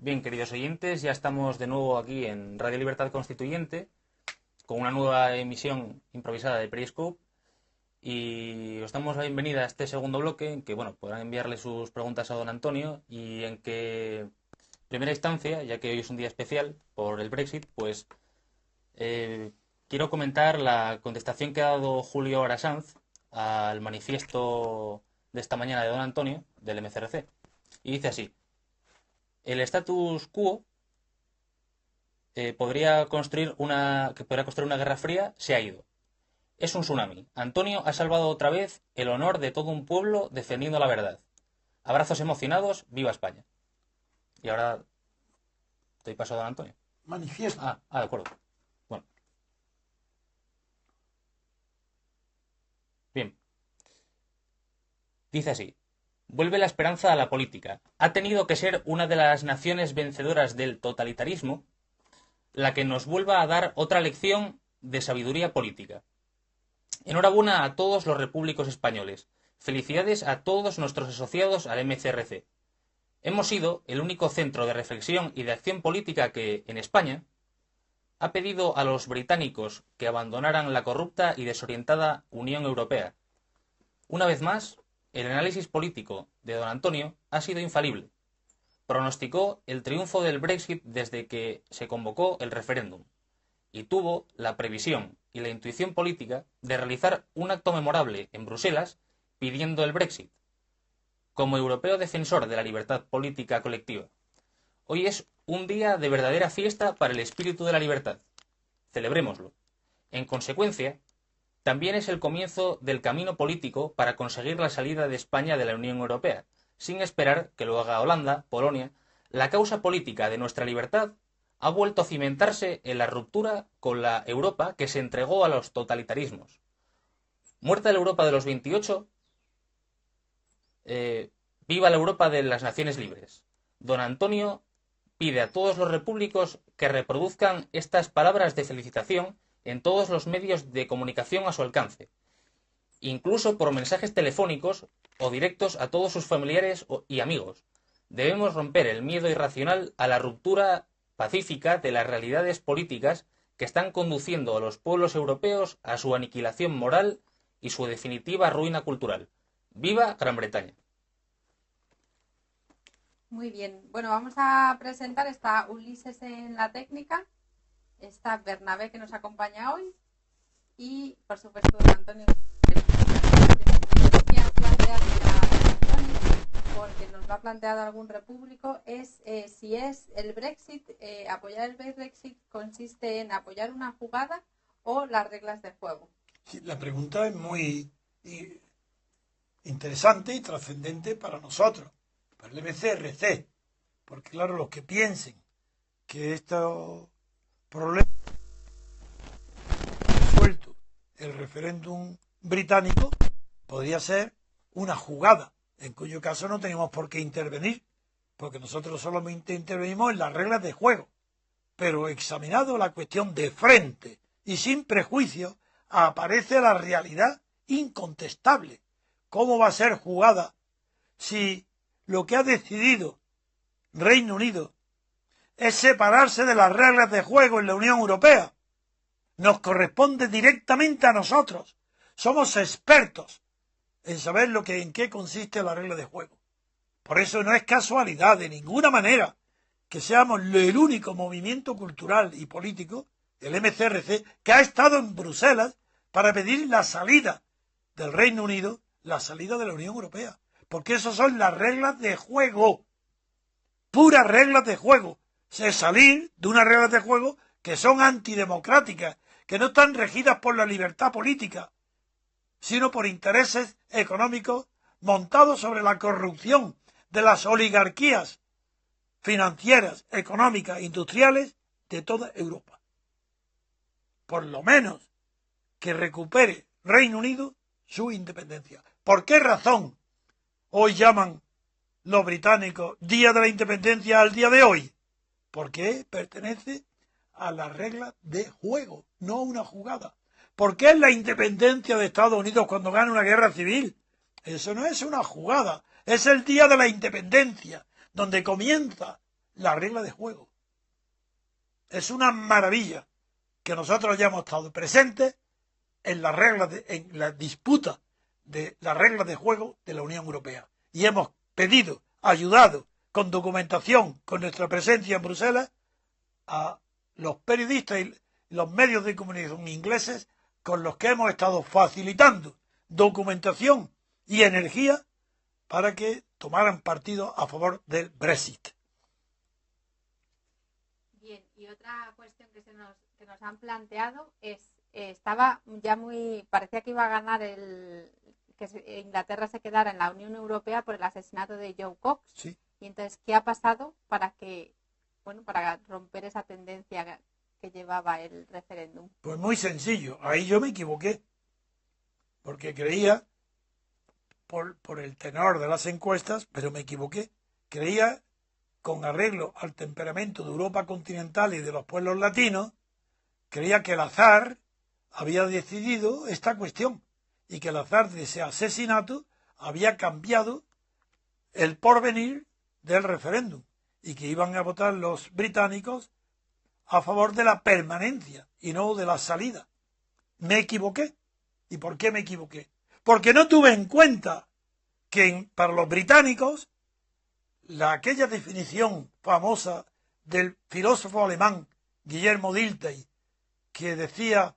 Bien, queridos oyentes, ya estamos de nuevo aquí en Radio Libertad Constituyente con una nueva emisión improvisada de Periscope y os damos la bienvenida a este segundo bloque en que, podrán enviarle sus preguntas a don Antonio y en que, en primera instancia, ya que hoy es un día especial por el Brexit, quiero comentar la contestación que ha dado Julio Arasanz al manifiesto de esta mañana de don Antonio del MCRC. Y dice así: el status quo podría construir una guerra fría, se ha ido. Es un tsunami. Antonio ha salvado otra vez el honor de todo un pueblo defendiendo la verdad. Abrazos emocionados, viva España. Y ahora doy paso a don Antonio. Manifiesto. De acuerdo. Bueno. Bien. Dice así: vuelve la esperanza a la política. Ha tenido que ser una de las naciones vencedoras del totalitarismo la que nos vuelva a dar otra lección de sabiduría política. Enhorabuena a todos los repúblicos españoles. Felicidades a todos nuestros asociados al MCRC. Hemos sido el único centro de reflexión y de acción política que, en España, ha pedido a los británicos que abandonaran la corrupta y desorientada Unión Europea. Una vez más, el análisis político de don Antonio ha sido infalible. Pronosticó el triunfo del Brexit desde que se convocó el referéndum y tuvo la previsión y la intuición política de realizar un acto memorable en Bruselas pidiendo el Brexit. Como europeo defensor de la libertad política colectiva, hoy es un día de verdadera fiesta para el espíritu de la libertad. Celebrémoslo. En consecuencia, también es el comienzo del camino político para conseguir la salida de España de la Unión Europea, sin esperar que lo haga Holanda, Polonia. La causa política de nuestra libertad ha vuelto a cimentarse en la ruptura con la Europa que se entregó a los totalitarismos. Muerta la Europa de los 28, viva la Europa de las naciones libres. Don Antonio pide a todos los repúblicos que reproduzcan estas palabras de felicitación en todos los medios de comunicación a su alcance, incluso por mensajes telefónicos o directos a todos sus familiares y amigos. Debemos romper el miedo irracional a la ruptura pacífica de las realidades políticas que están conduciendo a los pueblos europeos a su aniquilación moral y su definitiva ruina cultural. ¡Viva Gran Bretaña! Muy bien. Bueno, vamos a presentar, está Ulises en la técnica, está Bernabé que nos acompaña hoy y, por supuesto, don Antonio. Porque nos lo ha planteado algún repúblico, es si es el Brexit, apoyar el Brexit consiste en apoyar una jugada o las reglas de juego. Sí, la pregunta es muy interesante y trascendente para nosotros, para el MCRC, porque claro, los que piensen que estos problemas resuelto el referéndum británico podría ser una jugada, en cuyo caso no tenemos por qué intervenir, porque nosotros solamente intervenimos en las reglas de juego. Pero examinado la cuestión de frente y sin prejuicio, aparece la realidad incontestable. ¿Cómo va a ser jugada si lo que ha decidido Reino Unido es separarse de las reglas de juego en la Unión Europea? Nos corresponde directamente a nosotros. Somos expertos en saber en qué consiste la regla de juego. Por eso no es casualidad de ninguna manera que seamos el único movimiento cultural y político, el MCRC, que ha estado en Bruselas para pedir la salida del Reino Unido, la salida de la Unión Europea. Porque esas son las reglas de juego, puras reglas de juego. Es salir de unas reglas de juego que son antidemocráticas, que no están regidas por la libertad política, sino por intereses económicos montados sobre la corrupción de las oligarquías financieras, económicas, industriales de toda Europa. Por lo menos que recupere Reino Unido su independencia. ¿Por qué razón hoy llaman los británicos Día de la Independencia al día de hoy? Porque pertenece a las reglas de juego, no a una jugada. ¿Por qué es la independencia de Estados Unidos cuando gana una guerra civil? Eso no es una jugada, es el Día de la Independencia, donde comienza la regla de juego. Es una maravilla que nosotros hayamos estado presentes en en la disputa de las reglas de juego de la Unión Europea. Y hemos pedido, ayudado, con documentación, con nuestra presencia en Bruselas, a los periodistas y los medios de comunicación ingleses con los que hemos estado facilitando documentación y energía para que tomaran partido a favor del Brexit. Bien, y otra cuestión que nos han planteado es, estaba ya parecía que iba a ganar que Inglaterra se quedara en la Unión Europea por el asesinato de Joe Cox. Sí. Y entonces, ¿qué ha pasado para romper esa tendencia que llevaba el referéndum? Pues muy sencillo, ahí yo me equivoqué, porque creía, por el tenor de las encuestas, pero me equivoqué, creía, con arreglo al temperamento de Europa continental y de los pueblos latinos, creía que el azar había decidido esta cuestión y que el azar de ese asesinato había cambiado el porvenir del referéndum y que iban a votar los británicos a favor de la permanencia y no de la salida. Me equivoqué. ¿Y por qué me equivoqué? Porque no tuve en cuenta que para los británicos aquella definición famosa del filósofo alemán Guillermo Dilthey, que decía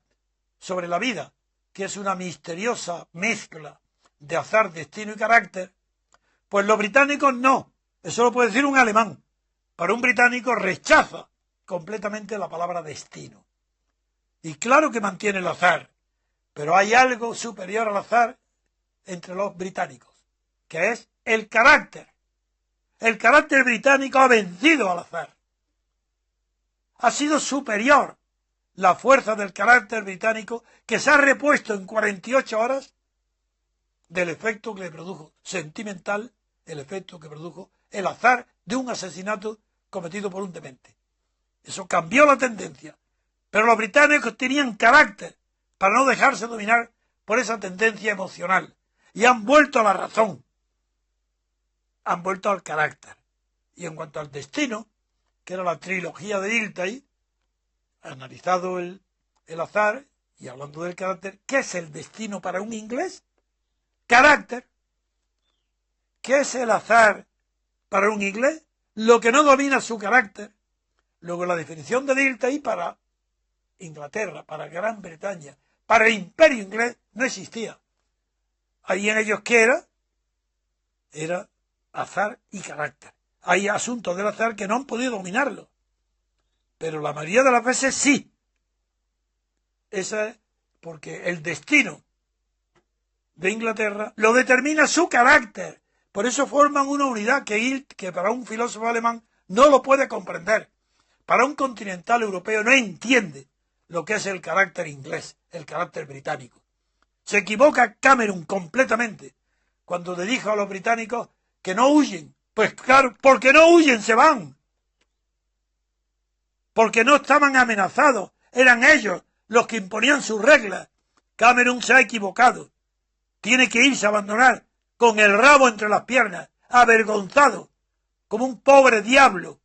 sobre la vida que es una misteriosa mezcla de azar, destino y carácter, pues los británicos no. Eso lo puede decir un alemán. Para un británico rechaza completamente la palabra destino. Y claro que mantiene el azar, pero hay algo superior al azar entre los británicos, que es el carácter. El carácter británico ha vencido al azar. Ha sido superior la fuerza del carácter británico, que se ha repuesto en 48 horas del efecto que le produjo sentimental, el efecto que produjo el azar de un asesinato cometido por un demente. Eso cambió la tendencia. Pero los británicos tenían carácter para no dejarse dominar por esa tendencia emocional. Y han vuelto a la razón. Han vuelto al carácter. Y en cuanto al destino, que era la trilogía de Dilthey, analizado el azar y hablando del carácter, ¿qué es el destino para un inglés? Carácter. ¿Qué es el azar para un inglés? Lo que no domina su carácter. Luego la definición de Dilthey para Inglaterra, para Gran Bretaña, para el imperio inglés no existía. Ahí en ellos, ¿qué era? Era azar y carácter. Hay asuntos del azar que no han podido dominarlo. Pero la mayoría de las veces sí. Esa es porque el destino de Inglaterra lo determina su carácter. Por eso forman una unidad que para un filósofo alemán no lo puede comprender. Para un continental europeo no entiende lo que es el carácter inglés, el carácter británico. Se equivoca Cameron completamente cuando le dijo a los británicos que no huyen. Pues claro, porque no huyen, se van. Porque no estaban amenazados, eran ellos los que imponían sus reglas. Cameron se ha equivocado. Tiene que irse a abandonar con el rabo entre las piernas, avergonzado, como un pobre diablo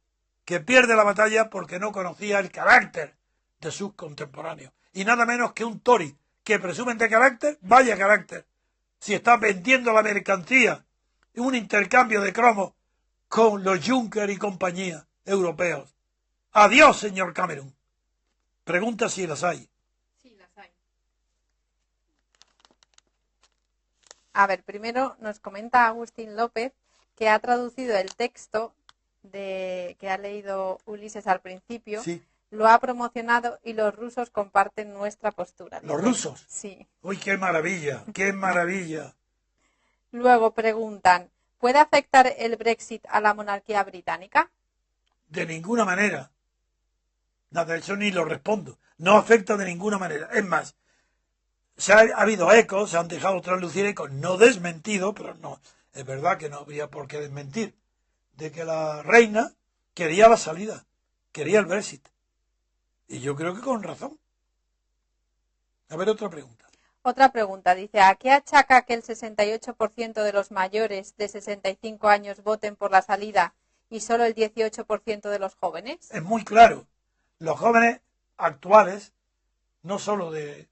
que pierde la batalla porque no conocía el carácter de sus contemporáneos. Y nada menos que un Tory que presumen de carácter, vaya carácter. Si está vendiendo la mercancía en un intercambio de cromos con los Juncker y compañía europeos. Adiós, señor Cameron. Pregunta si las hay. Sí, las hay. A ver, primero nos comenta Agustín López que ha traducido el texto que ha leído Ulises al principio. Sí. Lo ha promocionado y los rusos comparten nuestra postura. ¿Los rusos? Sí. ¡Uy, qué maravilla! ¡Qué maravilla! Luego preguntan, ¿puede afectar el Brexit a la monarquía británica? De ninguna manera. Nada, eso ni lo respondo. No afecta de ninguna manera. Es más, ha habido ecos, se han dejado traslucir ecos, no desmentidos, pero no, es verdad que no habría por qué desmentir, de que la reina quería la salida, quería el Brexit. Y yo creo que con razón. A ver, otra pregunta. Otra pregunta, dice, ¿a qué achaca que el 68% de los mayores de 65 años voten por la salida y solo el 18% de los jóvenes? Es muy claro. Los jóvenes actuales, no solo de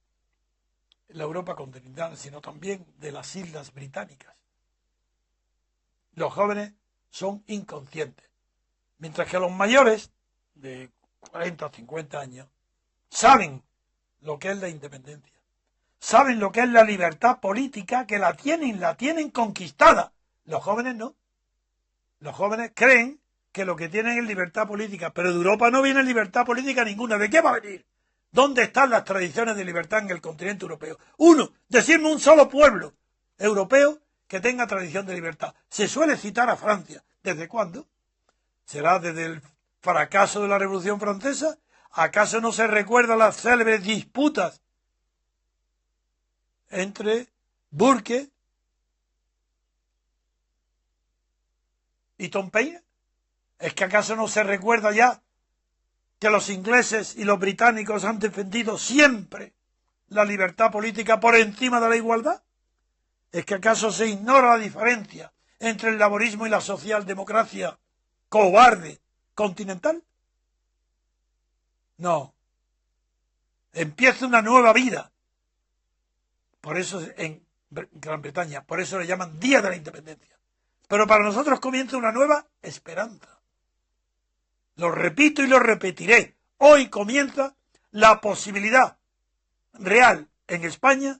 la Europa continental, sino también de las Islas Británicas, los jóvenes son inconscientes. Mientras que los mayores, de 40 o 50 años, saben lo que es la independencia. Saben lo que es la libertad política, que la tienen conquistada. Los jóvenes no. Los jóvenes creen que lo que tienen es libertad política, pero de Europa no viene libertad política ninguna. ¿De qué va a venir? ¿Dónde están las tradiciones de libertad en el continente europeo? Uno, decirme un solo pueblo europeo que tenga tradición de libertad. Se suele citar a Francia. ¿Desde cuándo? ¿Será desde el fracaso de la Revolución Francesa? ¿Acaso no se recuerdan las célebres disputas entre Burke y Tom Paine? ¿Es que acaso no se recuerda ya que los ingleses y los británicos han defendido siempre la libertad política por encima de la igualdad? ¿Es que acaso se ignora la diferencia entre el laborismo y la socialdemocracia cobarde continental? No. Empieza una nueva vida. Por eso en Gran Bretaña, por eso le llaman Día de la Independencia. Pero para nosotros comienza una nueva esperanza. Lo repito y lo repetiré. Hoy comienza la posibilidad real en España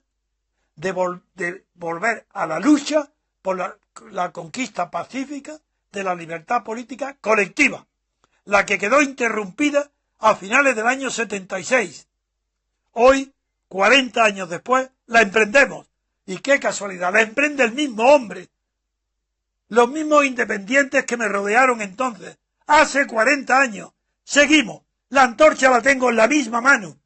de volver a la lucha por la conquista pacífica de la libertad política colectiva, la que quedó interrumpida a finales del año 76. Hoy, 40 años después, la emprendemos. Y qué casualidad, la emprende el mismo hombre, los mismos independientes que me rodearon entonces. Hace 40 años. Seguimos. La antorcha la tengo en la misma mano.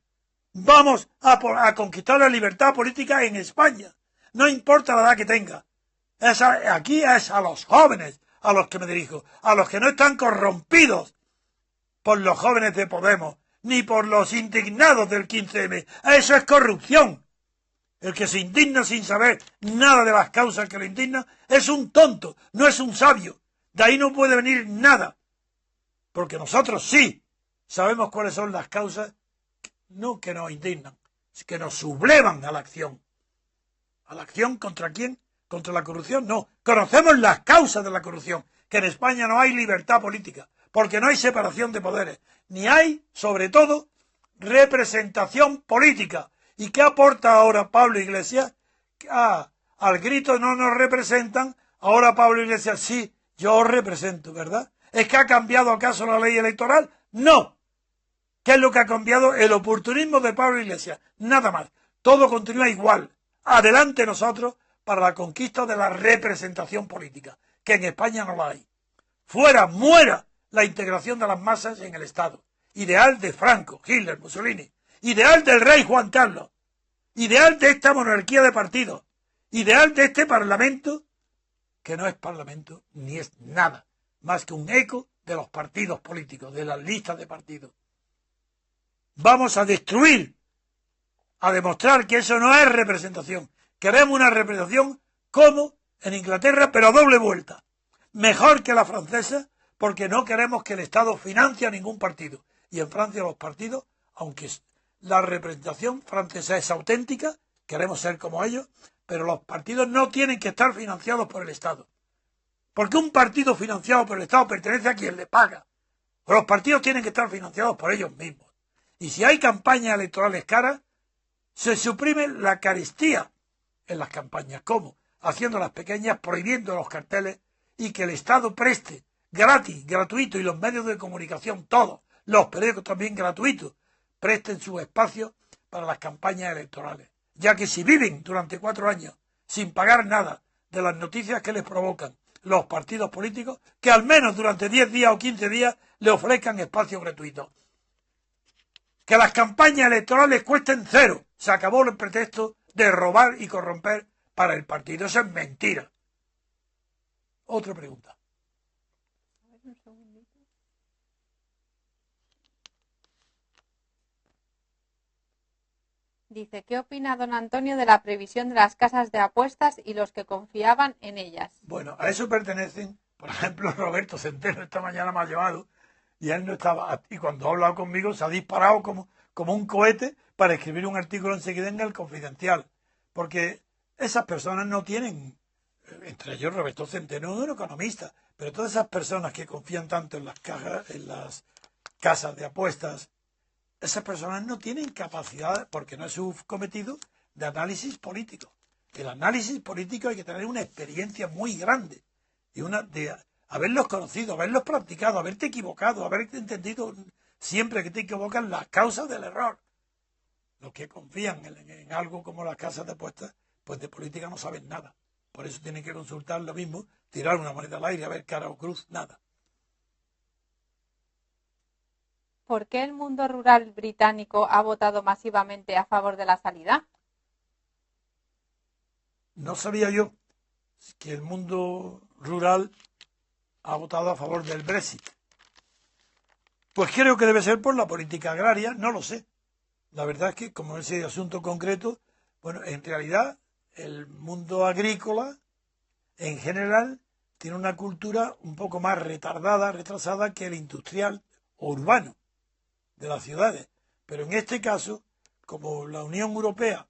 Vamos a conquistar la libertad política en España. No importa la edad que tenga. Aquí es a los jóvenes a los que me dirijo. A los que no están corrompidos por los jóvenes de Podemos, ni por los indignados del 15M. Eso es corrupción. El que se indigna sin saber nada de las causas que lo indignan es un tonto, no es un sabio. De ahí no puede venir nada. Porque nosotros sí sabemos cuáles son las causas, no que nos indignan, que nos sublevan a la acción. ¿A la acción contra quién? ¿Contra la corrupción? No. Conocemos las causas de la corrupción. Que en España no hay libertad política, porque no hay separación de poderes, ni hay, sobre todo, representación política. ¿Y qué aporta ahora Pablo Iglesias? Al grito no nos representan, ahora Pablo Iglesias sí, yo os represento, ¿verdad? ¿Es que ha cambiado acaso la ley electoral? No. ¿Qué es lo que ha cambiado? El oportunismo de Pablo Iglesias. Nada más. Todo continúa igual. Adelante nosotros para la conquista de la representación política, que en España no la hay. Fuera, muera la integración de las masas en el Estado. Ideal de Franco, Hitler, Mussolini. Ideal del rey Juan Carlos. Ideal de esta monarquía de partidos. Ideal de este parlamento, que no es parlamento ni es nada más que un eco de los partidos políticos, de las listas de partidos. Vamos a destruir, a demostrar que eso no es representación. Queremos una representación como en Inglaterra, pero a doble vuelta. Mejor que la francesa, porque no queremos que el Estado financie a ningún partido. Y en Francia los partidos, aunque la representación francesa es auténtica, queremos ser como ellos, pero los partidos no tienen que estar financiados por el Estado. Porque un partido financiado por el Estado pertenece a quien le paga. Los partidos tienen que estar financiados por ellos mismos. Y si hay campañas electorales caras, se suprime la carestía en las campañas. ¿Cómo? Haciéndolas pequeñas, prohibiendo los carteles y que el Estado preste gratis, gratuito, y los medios de comunicación, todos, los periódicos también gratuitos, presten sus espacios para las campañas electorales. Ya que si viven durante 4 años sin pagar nada de las noticias que les provocan los partidos políticos, que al menos durante 10 días o 15 días le ofrezcan espacios gratuitos. Que las campañas electorales cuesten 0. Se acabó el pretexto de robar y corromper para el partido. Eso es mentira. Otra pregunta. Dice, ¿qué opina don Antonio de la previsión de las casas de apuestas y los que confiaban en ellas? Bueno, a eso pertenecen Por ejemplo, Roberto Centeno esta mañana me ha llevado y él no estaba. Y cuando ha hablado conmigo se ha disparado como un cohete para escribir un artículo enseguida en el Confidencial. Porque esas personas no tienen, entre ellos Roberto Centeno es un economista, pero todas esas personas que confían tanto en las casas de apuestas, esas personas no tienen capacidad, porque no es su cometido, de análisis político. El análisis político hay que tener una experiencia muy grande y de haberlos conocido, haberlos practicado, haberte equivocado, haberte entendido siempre que te equivocas las causas del error. Los que confían en algo como las casas de apuestas, pues de política no saben nada. Por eso tienen que consultar lo mismo, tirar una moneda al aire, a ver cara o cruz, nada. ¿Por qué el mundo rural británico ha votado masivamente a favor de la salida? No sabía yo que el mundo rural ha votado a favor del Brexit. Pues creo que debe ser por la política agraria, no lo sé. La verdad es que, como ese asunto concreto, bueno, en realidad el mundo agrícola, en general, tiene una cultura un poco más retrasada que el industrial o urbano de las ciudades. Pero en este caso, como la Unión Europea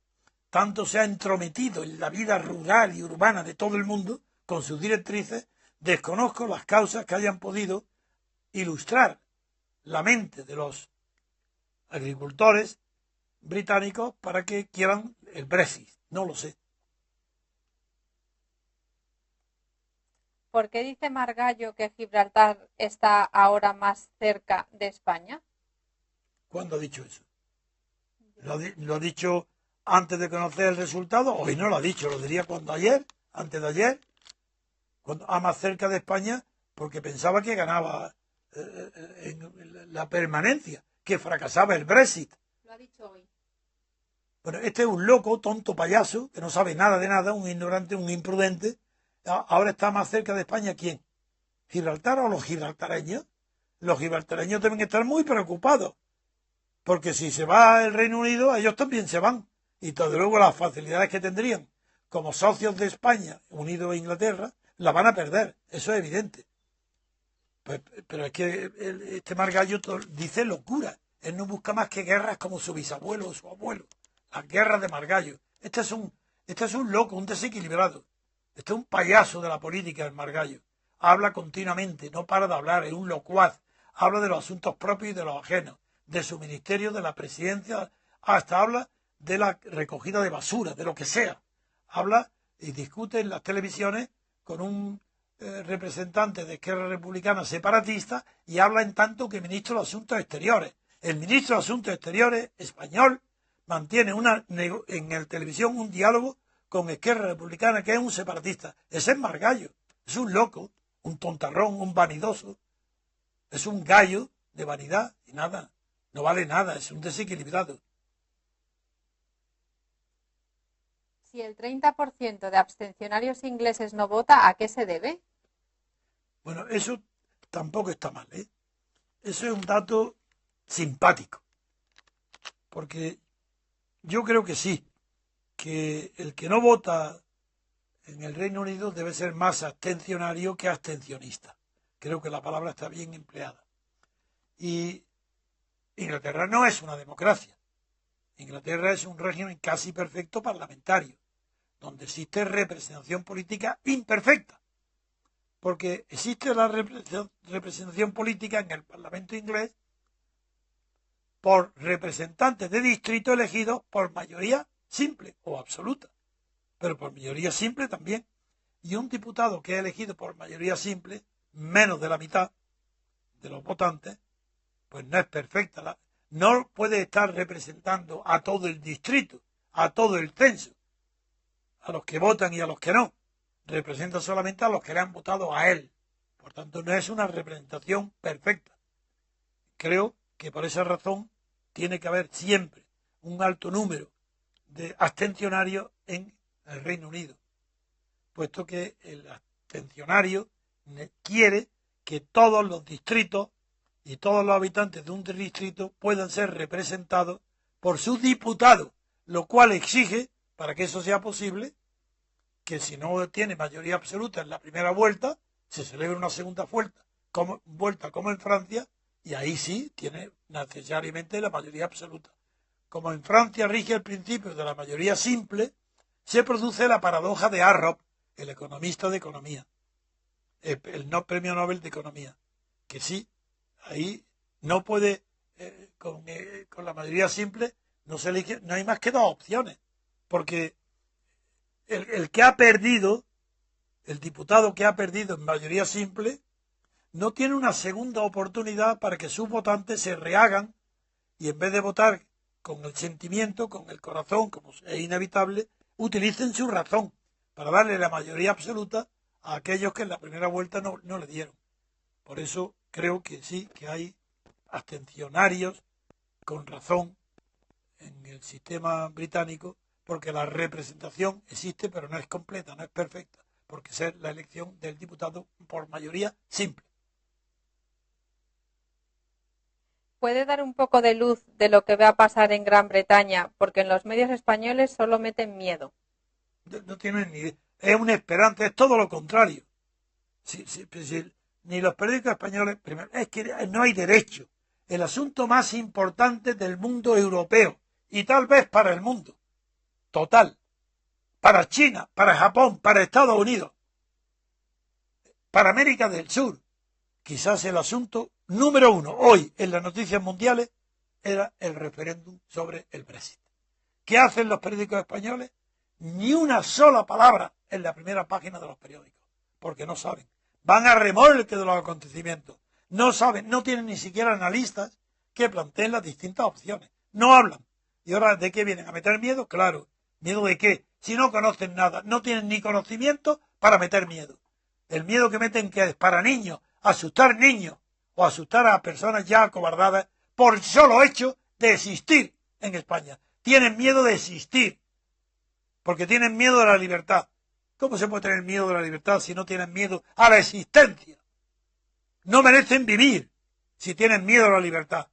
tanto se ha entrometido en la vida rural y urbana de todo el mundo, con sus directrices, desconozco las causas que hayan podido ilustrar la mente de los agricultores británicos para que quieran el Brexit. No lo sé. ¿Por qué dice Margallo que Gibraltar está ahora más cerca de España? ¿Cuándo ha dicho eso? ¿Lo ha dicho antes de conocer el resultado? Hoy no lo ha dicho, lo diría cuando ayer, antes de ayer, cuando más cerca de España, porque pensaba que ganaba en la permanencia, que fracasaba el Brexit. Lo ha dicho hoy. Bueno, este es un loco, tonto payaso, que no sabe nada de nada, un ignorante, un imprudente. Ahora está más cerca de España, ¿quién? ¿Gibraltar o los gibraltareños? Los gibraltareños deben estar muy preocupados, porque si se va el Reino Unido, ellos también se van. Y desde luego las facilidades que tendrían como socios de España, unidos a Inglaterra, la van a perder. Eso es evidente. Pues, pero es que este Margallo dice locura. Él no busca más que guerras como su bisabuelo o su abuelo. Las guerras de Margallo. Este es un loco, un desequilibrado. Este es un payaso de la política, el Margallo. Habla continuamente, no para de hablar, es un locuaz. Habla de los asuntos propios y de los ajenos, de su ministerio, de la presidencia, hasta habla de la recogida de basura, de lo que sea. Habla y discute en las televisiones con un representante de Esquerra Republicana separatista y habla en tanto que ministro de Asuntos Exteriores. El ministro de Asuntos Exteriores español mantiene en la televisión un diálogo con Esquerra Republicana, que es un separatista. Ese es Margallo. Es un loco, un tontarrón, un vanidoso. Es un gallo de vanidad y nada. No vale nada, es un desequilibrado. Si el 30% de abstencionarios ingleses no vota, ¿a qué se debe? Bueno, eso tampoco está mal, ¿eh? Eso es un dato simpático. Porque yo creo que sí, que el que no vota en el Reino Unido debe ser más abstencionario que abstencionista. Creo que la palabra está bien empleada. Y Inglaterra no es una democracia. Inglaterra es un régimen casi perfecto parlamentario, donde existe representación política imperfecta, porque existe la representación política en el Parlamento inglés por representantes de distrito elegidos por mayoría simple o absoluta, pero por mayoría simple también. Y un diputado que es elegido por mayoría simple, menos de la mitad de los votantes, pues no es perfecta. No puede estar representando a todo el distrito, a todo el censo, a los que votan y a los que no. Representa solamente a los que le han votado a él. Por tanto, no es una representación perfecta. Creo que por esa razón tiene que haber siempre un alto número de abstencionarios en el Reino Unido, puesto que el abstencionario quiere que todos los distritos y todos los habitantes de un distrito puedan ser representados por sus diputados, lo cual exige, para que eso sea posible, que si no tiene mayoría absoluta en la primera vuelta, se celebra una segunda vuelta como en Francia, y ahí sí tiene necesariamente la mayoría absoluta. Como en Francia rige el principio de la mayoría simple, se produce la paradoja de Arrop, el economista de economía, el no premio Nobel de economía, que sí, ahí no puede, con la mayoría simple, no se elige, no hay más que dos opciones, porque el que ha perdido, el diputado que ha perdido en mayoría simple, no tiene una segunda oportunidad para que sus votantes se rehagan y en vez de votar con el sentimiento, con el corazón, como es inevitable, utilicen su razón para darle la mayoría absoluta a aquellos que en la primera vuelta no le dieron. Por eso creo que sí, que hay abstencionarios con razón en el sistema británico, porque la representación existe, pero no es completa, no es perfecta, porque es la elección del diputado por mayoría simple. ¿Puede dar un poco de luz de lo que va a pasar en Gran Bretaña? Porque en los medios españoles solo meten miedo. No tienen ni idea. Es una esperanza, es todo lo contrario. Ni los periódicos españoles, primero, es que no hay derecho. El asunto más importante del mundo europeo, y tal vez para el mundo total, para China, para Japón, para Estados Unidos, para América del Sur, quizás el asunto número uno hoy en las noticias mundiales era el referéndum sobre el Brexit. ¿Qué hacen los periódicos españoles? Ni una sola palabra en la primera página de los periódicos, porque no saben. Van a remolque de los acontecimientos. No saben, no tienen ni siquiera analistas que planteen las distintas opciones. No hablan. ¿Y ahora de qué vienen? ¿A meter miedo? Claro. ¿Miedo de qué? Si no conocen nada, no tienen ni conocimiento para meter miedo. El miedo que meten, que es para niños, asustar niños o asustar a personas ya acobardadas por el solo hecho de existir en España. Tienen miedo de existir, porque tienen miedo de la libertad. ¿Cómo se puede tener miedo de la libertad si no tienen miedo a la existencia? No merecen vivir si tienen miedo a la libertad.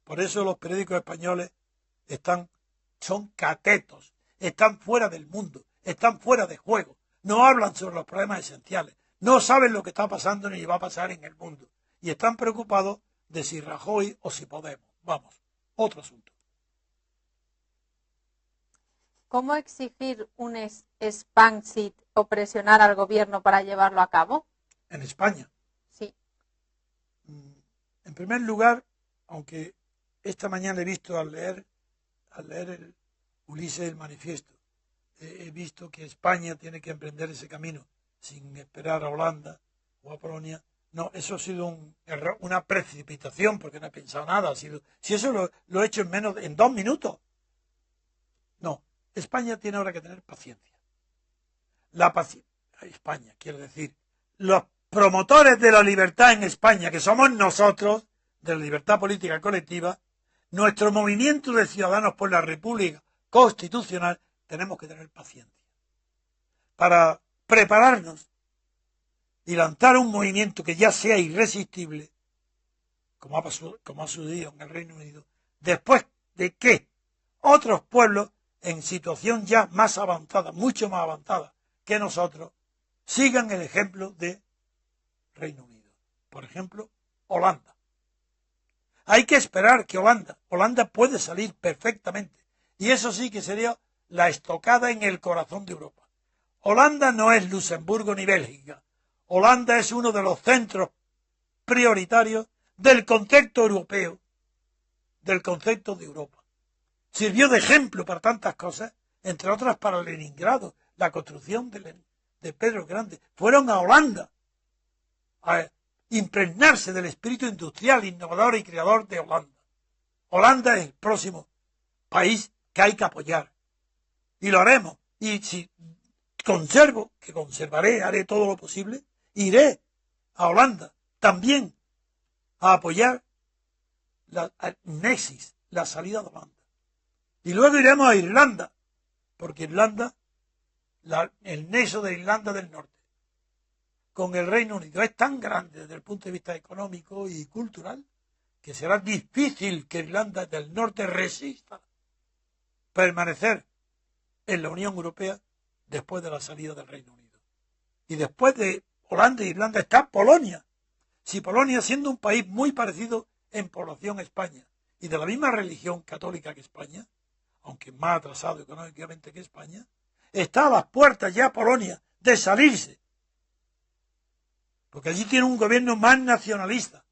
Por eso los periódicos españoles son catetos, están fuera del mundo, están fuera de juego, no hablan sobre los problemas esenciales, no saben lo que está pasando ni va a pasar en el mundo, y están preocupados de si Rajoy o si Podemos. Vamos, otro asunto. ¿Cómo exigir un Spanxit o presionar al gobierno para llevarlo a cabo? En España. Sí. En primer lugar, aunque esta mañana he visto al leer el Ulises el manifiesto, he visto que España tiene que emprender ese camino sin esperar a Holanda o a Polonia. No, eso ha sido un error, una precipitación, porque no he pensado nada. Si eso lo he hecho en 2 minutos. No, España tiene ahora que tener paciencia. España, quiero decir, los promotores de la libertad en España, que somos nosotros, de la libertad política colectiva, nuestro movimiento de ciudadanos por la República Constitucional, tenemos que tener paciencia para prepararnos y lanzar un movimiento que ya sea irresistible, como ha sucedido en el Reino Unido, después de que otros pueblos en situación ya más avanzada, mucho más avanzada que nosotros, sigan el ejemplo de Reino Unido. Por ejemplo, Holanda. Hay que esperar que Holanda puede salir perfectamente. Y eso sí que sería la estocada en el corazón de Europa. Holanda no es Luxemburgo ni Bélgica. Holanda es uno de los centros prioritarios del concepto europeo, del concepto de Europa. Sirvió de ejemplo para tantas cosas, entre otras para Leningrado, la construcción de Pedro el Grande. Fueron a Holanda a impregnarse del espíritu industrial, innovador y creador de Holanda. Holanda es el próximo país que hay que apoyar. Y lo haremos. Y si conservaré, haré todo lo posible, iré a Holanda también a apoyar Nexis, la salida de Holanda. Y luego iremos a Irlanda, porque Irlanda, el nexo de Irlanda del Norte con el Reino Unido es tan grande desde el punto de vista económico y cultural que será difícil que Irlanda del Norte resista permanecer en la Unión Europea después de la salida del Reino Unido. Y después de Holanda e Irlanda, está Polonia. Si Polonia, siendo un país muy parecido en población a España y de la misma religión católica que España, aunque más atrasado económicamente que España, está a las puertas ya Polonia de salirse. Porque allí tiene un gobierno más nacionalista.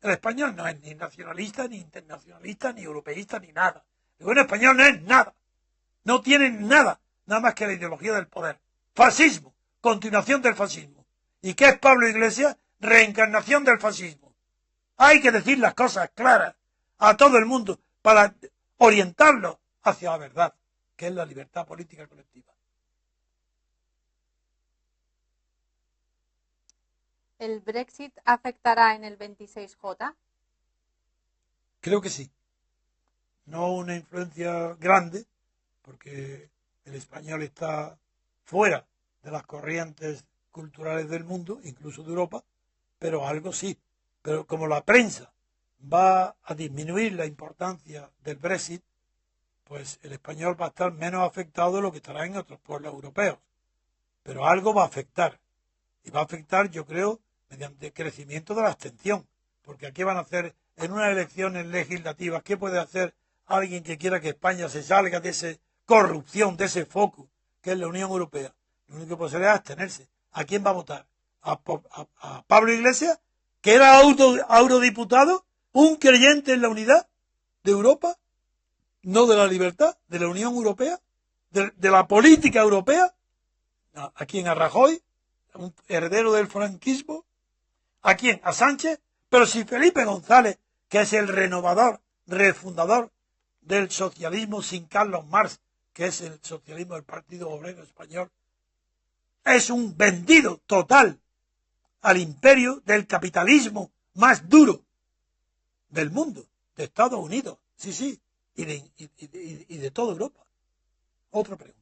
El español no es ni nacionalista, ni internacionalista, ni europeísta, ni nada. El gobierno español no es nada. No tiene nada, nada más que la ideología del poder. Fascismo, continuación del fascismo. ¿Y qué es Pablo Iglesias? Reencarnación del fascismo. Hay que decir las cosas claras a todo el mundo para orientarlo hacia la verdad, que es la libertad política colectiva. ¿El Brexit afectará en el 26J? Creo que sí. No una influencia grande, porque el español está fuera de las corrientes culturales del mundo, incluso de Europa, pero algo sí. Pero como la prensa va a disminuir la importancia del Brexit, pues el español va a estar menos afectado de lo que estará en otros pueblos europeos. Pero algo va a afectar. Y va a afectar, yo creo, mediante el crecimiento de la abstención. Porque aquí van a hacer, en unas elecciones legislativas, ¿qué puede hacer alguien que quiera que España se salga de esa corrupción, de ese foco que es la Unión Europea? Lo único que puede hacer es abstenerse. ¿A quién va a votar? ¿A Pablo Iglesias, que era eurodiputado, un creyente en la unidad de Europa, no de la libertad, de la Unión Europea, de la política europea? ¿A quién? ¿A Rajoy, un heredero del franquismo? ¿A quién? ¿A Sánchez? Pero si Felipe González, que es el renovador, refundador del socialismo sin Carlos Marx, que es el socialismo del Partido Obrero Español, es un vendido total al imperio del capitalismo más duro del mundo, de Estados Unidos, sí, y de toda Europa. Otra pregunta.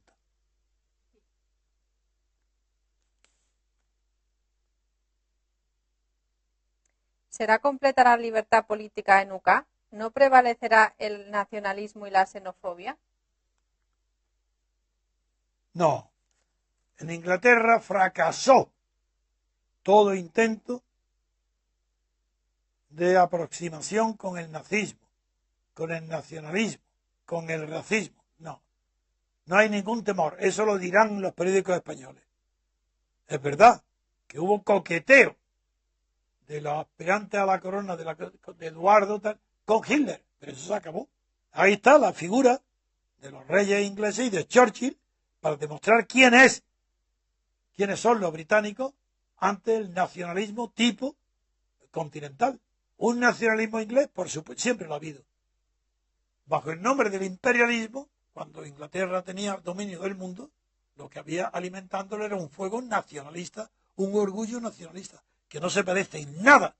¿Será completa la libertad política en UK? ¿No prevalecerá el nacionalismo y la xenofobia? No. En Inglaterra fracasó todo intento de aproximación con el nazismo, con el nacionalismo, con el racismo. No. No hay ningún temor. Eso lo dirán los periódicos españoles. Es verdad que hubo coqueteo de los aspirantes a la corona de Eduardo con Hitler, pero eso se acabó. Ahí está la figura de los reyes ingleses y de Churchill para demostrar quiénes son los británicos ante el nacionalismo tipo continental. Un nacionalismo inglés, por supuesto, siempre lo ha habido. Bajo el nombre del imperialismo, cuando Inglaterra tenía dominio del mundo, lo que había alimentándolo era un fuego nacionalista, un orgullo nacionalista, que no se parece en nada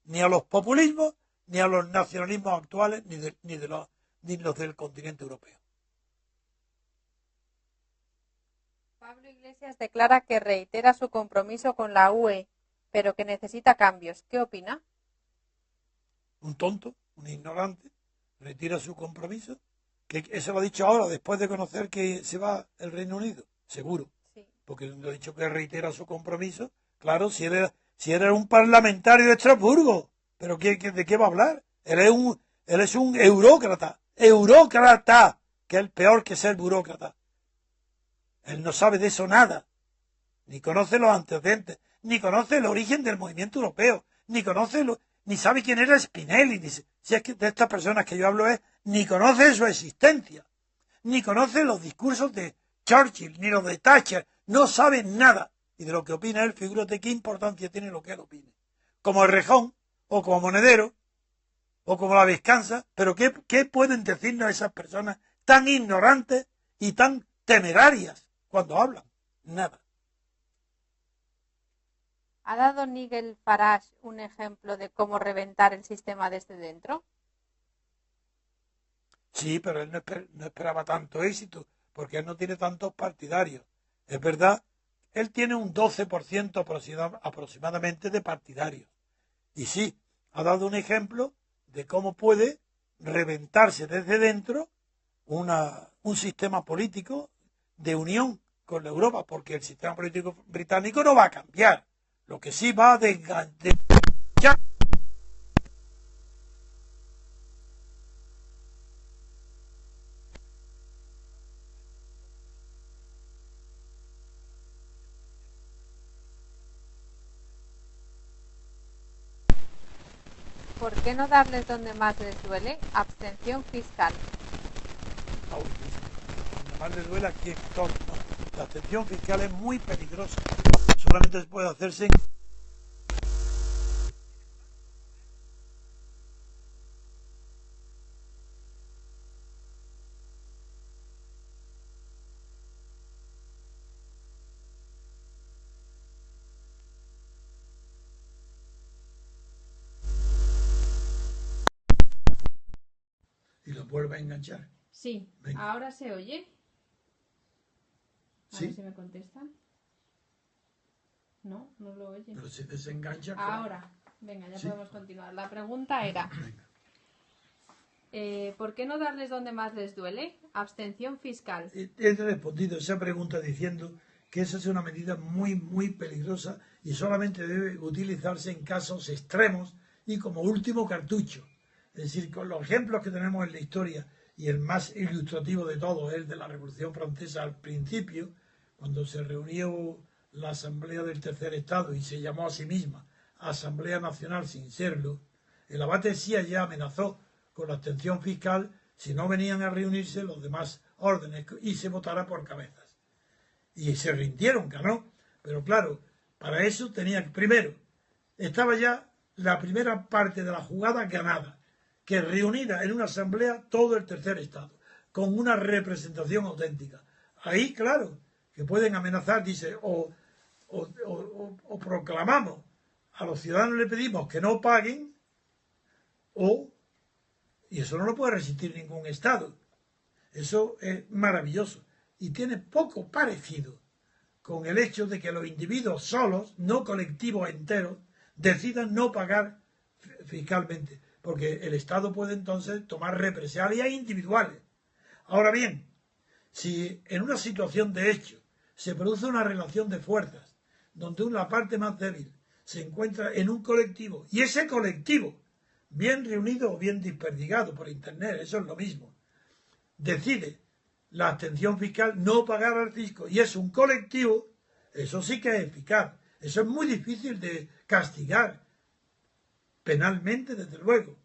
ni a los populismos, ni a los nacionalismos actuales, ni los del continente europeo. Pablo Iglesias declara que reitera su compromiso con la UE, pero que necesita cambios. ¿Qué opina? Un tonto, un ignorante, retira su compromiso, que eso lo ha dicho ahora, después de conocer que se va el Reino Unido, seguro, sí. Porque lo ha dicho que reitera su compromiso. Claro, si era un parlamentario de Estrasburgo, pero ¿de qué va a hablar? Él es un eurócrata, que es el peor que ser burócrata. Él no sabe de eso nada, ni conoce los antecedentes, ni conoce el origen del movimiento europeo, ni sabe quién era Spinelli, si es que de estas personas que yo hablo ni conoce su existencia, ni conoce los discursos de Churchill, ni los de Thatcher, no sabe nada. Y de lo que opina él, figúrate qué importancia tiene lo que él opine. Como el Rejón, o como Monedero, o como la Vescanza, pero ¿qué pueden decirnos esas personas tan ignorantes y tan temerarias cuando hablan? Nada. ¿Ha dado Nigel Farage un ejemplo de cómo reventar el sistema desde dentro? Sí, pero él no esperaba tanto éxito, porque él no tiene tantos partidarios. Es verdad, él tiene un 12% aproximadamente de partidarios. Y sí, ha dado un ejemplo de cómo puede reventarse desde dentro un sistema político de unión con la Europa, porque el sistema político británico no va a cambiar. Lo que sí va a desganchar. ¿Por qué no darles donde más les duele? Abstención fiscal. Donde más le duele aquí en todo, ¿no? La abstención fiscal es muy peligrosa. Solamente se puede hacerse en... y lo vuelve a enganchar. Sí, Venga. ahora se oye. A Sí. ver si me contestan. No, no lo oye. Pero se desengancha. Ahora, venga, ya Sí. podemos continuar. La pregunta era, ¿por qué no darles donde más les duele? Abstención fiscal. He respondido esa pregunta diciendo que esa es una medida muy, muy peligrosa y solamente debe utilizarse en casos extremos y como último cartucho. Es decir, con los ejemplos que tenemos en la historia, y el más ilustrativo de todos es el de la Revolución Francesa al principio, cuando se reunió la Asamblea del Tercer Estado y se llamó a sí misma Asamblea Nacional sin serlo, el abate Sía ya amenazó con la abstención fiscal si no venían a reunirse los demás órdenes y se votara por cabezas. Y se rindieron, ganó. Pero claro, para eso tenía que, primero, estaba ya la primera parte de la jugada ganada, que reuniera en una asamblea todo el tercer estado, con una representación auténtica. Ahí, claro, que pueden amenazar, dice, o proclamamos, a los ciudadanos le pedimos que no paguen, y eso no lo puede resistir ningún estado. Eso es maravilloso. Y tiene poco parecido con el hecho de que los individuos solos, no colectivos enteros, decidan no pagar fiscalmente, porque el Estado puede entonces tomar represalias individuales. Ahora bien, si en una situación de hecho se produce una relación de fuerzas, donde la parte más débil se encuentra en un colectivo, y ese colectivo, bien reunido o bien desperdigado por Internet, eso es lo mismo, decide la abstención fiscal, no pagar al fisco, y es un colectivo, eso sí que es eficaz. Eso es muy difícil de castigar penalmente, desde luego.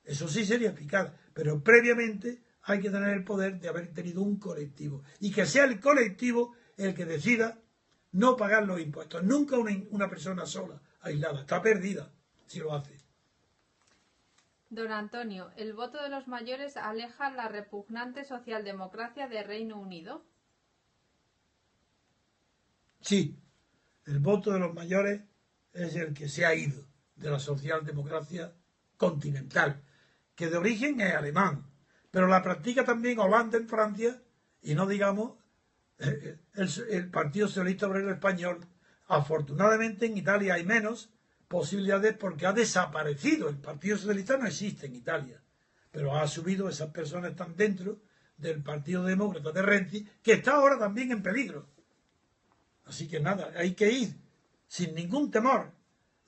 Eso sí sería eficaz, pero previamente hay que tener el poder de haber tenido un colectivo, y que sea el colectivo el que decida no pagar los impuestos. Nunca una persona sola, aislada, está perdida si lo hace. Don Antonio, ¿el voto de los mayores aleja la repugnante socialdemocracia de Reino Unido? Sí, el voto de los mayores es el que se ha ido de la socialdemocracia continental, que de origen es alemán, pero la practica también Holanda en Francia, y no digamos el Partido Socialista Obrero Español. Afortunadamente en Italia hay menos posibilidades porque ha desaparecido. El Partido Socialista no existe en Italia, pero ha subido, esas personas están dentro del Partido Demócrata de Renzi, que está ahora también en peligro. Así que nada, hay que ir sin ningún temor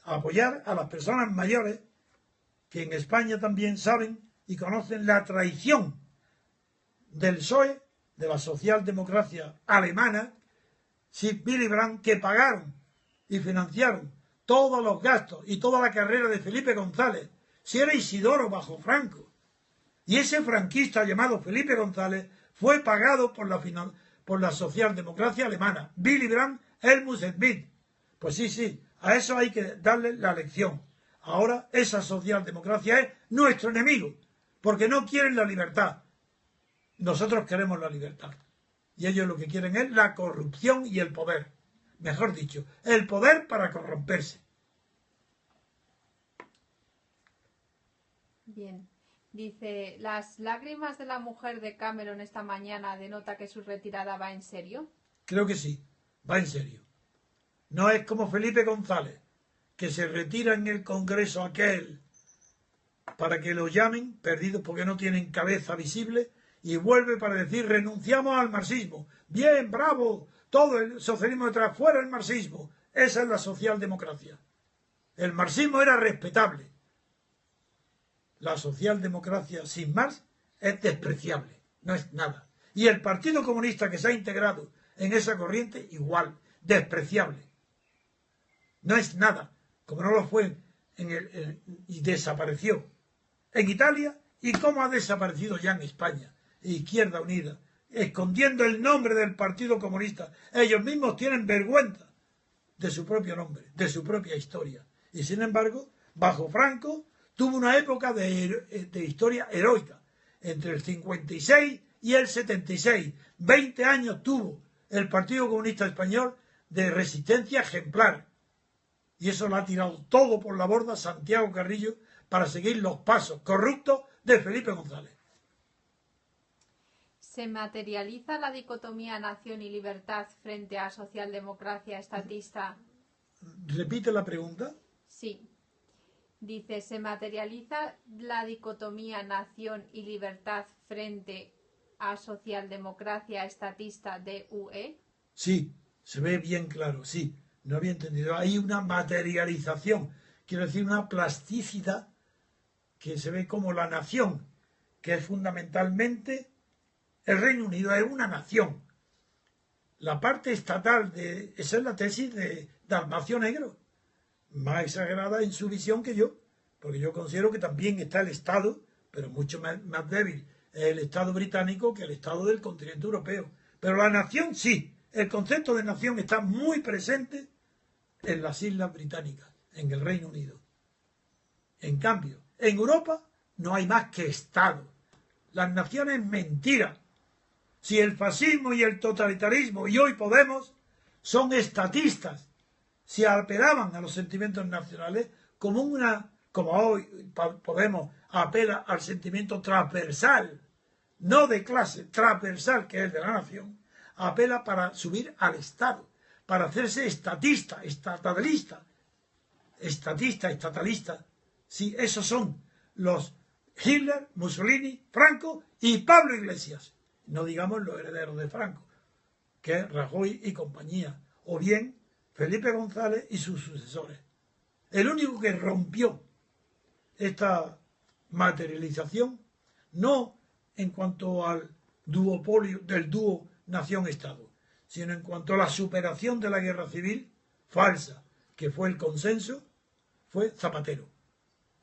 a apoyar a las personas mayores que en España también saben y conocen la traición del PSOE, de la socialdemocracia alemana, Willy Brandt, que pagaron y financiaron todos los gastos y toda la carrera de Felipe González, si era Isidoro bajo Franco. Y ese franquista llamado Felipe González fue pagado por la socialdemocracia alemana. Willy Brandt, Helmut Schmidt. Pues sí, a eso hay que darle la lección. Ahora esa socialdemocracia es nuestro enemigo, porque no quieren la libertad. Nosotros queremos la libertad. Y ellos lo que quieren es la corrupción y el poder. Mejor dicho, el poder para corromperse. Bien. Dice, ¿las lágrimas de la mujer de Cameron esta mañana denota que su retirada va en serio? Creo que sí, va en serio. No es como Felipe González, que se retira en el Congreso aquel para que lo llamen, perdidos porque no tienen cabeza visible, y vuelve para decir, renunciamos al marxismo. Bien, bravo, todo el socialismo detrás, fuera el marxismo. Esa es la socialdemocracia. El marxismo era respetable. La socialdemocracia sin Marx es despreciable, no es nada. Y el Partido Comunista que se ha integrado en esa corriente, igual, despreciable. No es nada, como no lo fue y desapareció en Italia, y como ha desaparecido ya en España. Izquierda Unida, escondiendo el nombre del Partido Comunista. Ellos mismos tienen vergüenza de su propio nombre, de su propia historia. Y sin embargo, bajo Franco, tuvo una época de historia heroica. Entre el 56 y el 76, 20 años tuvo el Partido Comunista Español de resistencia ejemplar. Y eso lo ha tirado todo por la borda Santiago Carrillo para seguir los pasos corruptos de Felipe González. ¿Se materializa la dicotomía nación y libertad frente a socialdemocracia estatista? ¿Repite la pregunta? Sí. Dice, ¿se materializa la dicotomía nación y libertad frente a socialdemocracia estatista DUE? Sí, se ve bien claro, sí. No había entendido. Hay una materialización, quiero decir, una plasticidad que se ve como la nación, que es fundamentalmente el Reino Unido, es una nación. La parte estatal, esa es la tesis de Dalmacio Negro, más exagerada en su visión que yo, porque yo considero que también está el Estado, pero mucho más débil es el Estado británico que el Estado del continente europeo. Pero la nación sí, el concepto de nación está muy presente en las Islas Británicas, en el Reino Unido. En cambio, en Europa no hay más que Estado. Las naciones mentira. Si el fascismo y el totalitarismo y hoy Podemos son estatistas, si apelaban a los sentimientos nacionales como hoy Podemos apela al sentimiento transversal, no de clase, transversal, que es el de la nación, apela para subir al Estado, para hacerse estatalista. Sí, esos son los Hitler, Mussolini, Franco y Pablo Iglesias. No digamos los herederos de Franco, que es Rajoy y compañía, o bien Felipe González y sus sucesores. El único que rompió esta materialización, no en cuanto al duopolio del dúo nación-estado, sino en cuanto a la superación de la guerra civil falsa, que fue el consenso, fue Zapatero,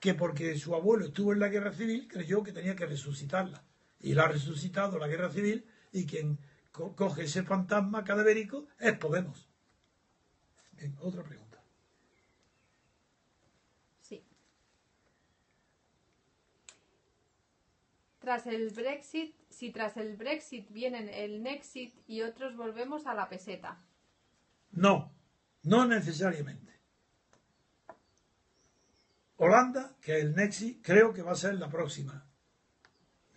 que porque su abuelo estuvo en la guerra civil creyó que tenía que resucitarla, y la ha resucitado la guerra civil, y quien coge ese fantasma cadavérico es Podemos. Bien, otra pregunta. Sí. Si tras el Brexit vienen el Nexit y otros volvemos a la peseta. No necesariamente. Holanda, que es el Nexit, creo que va a ser la próxima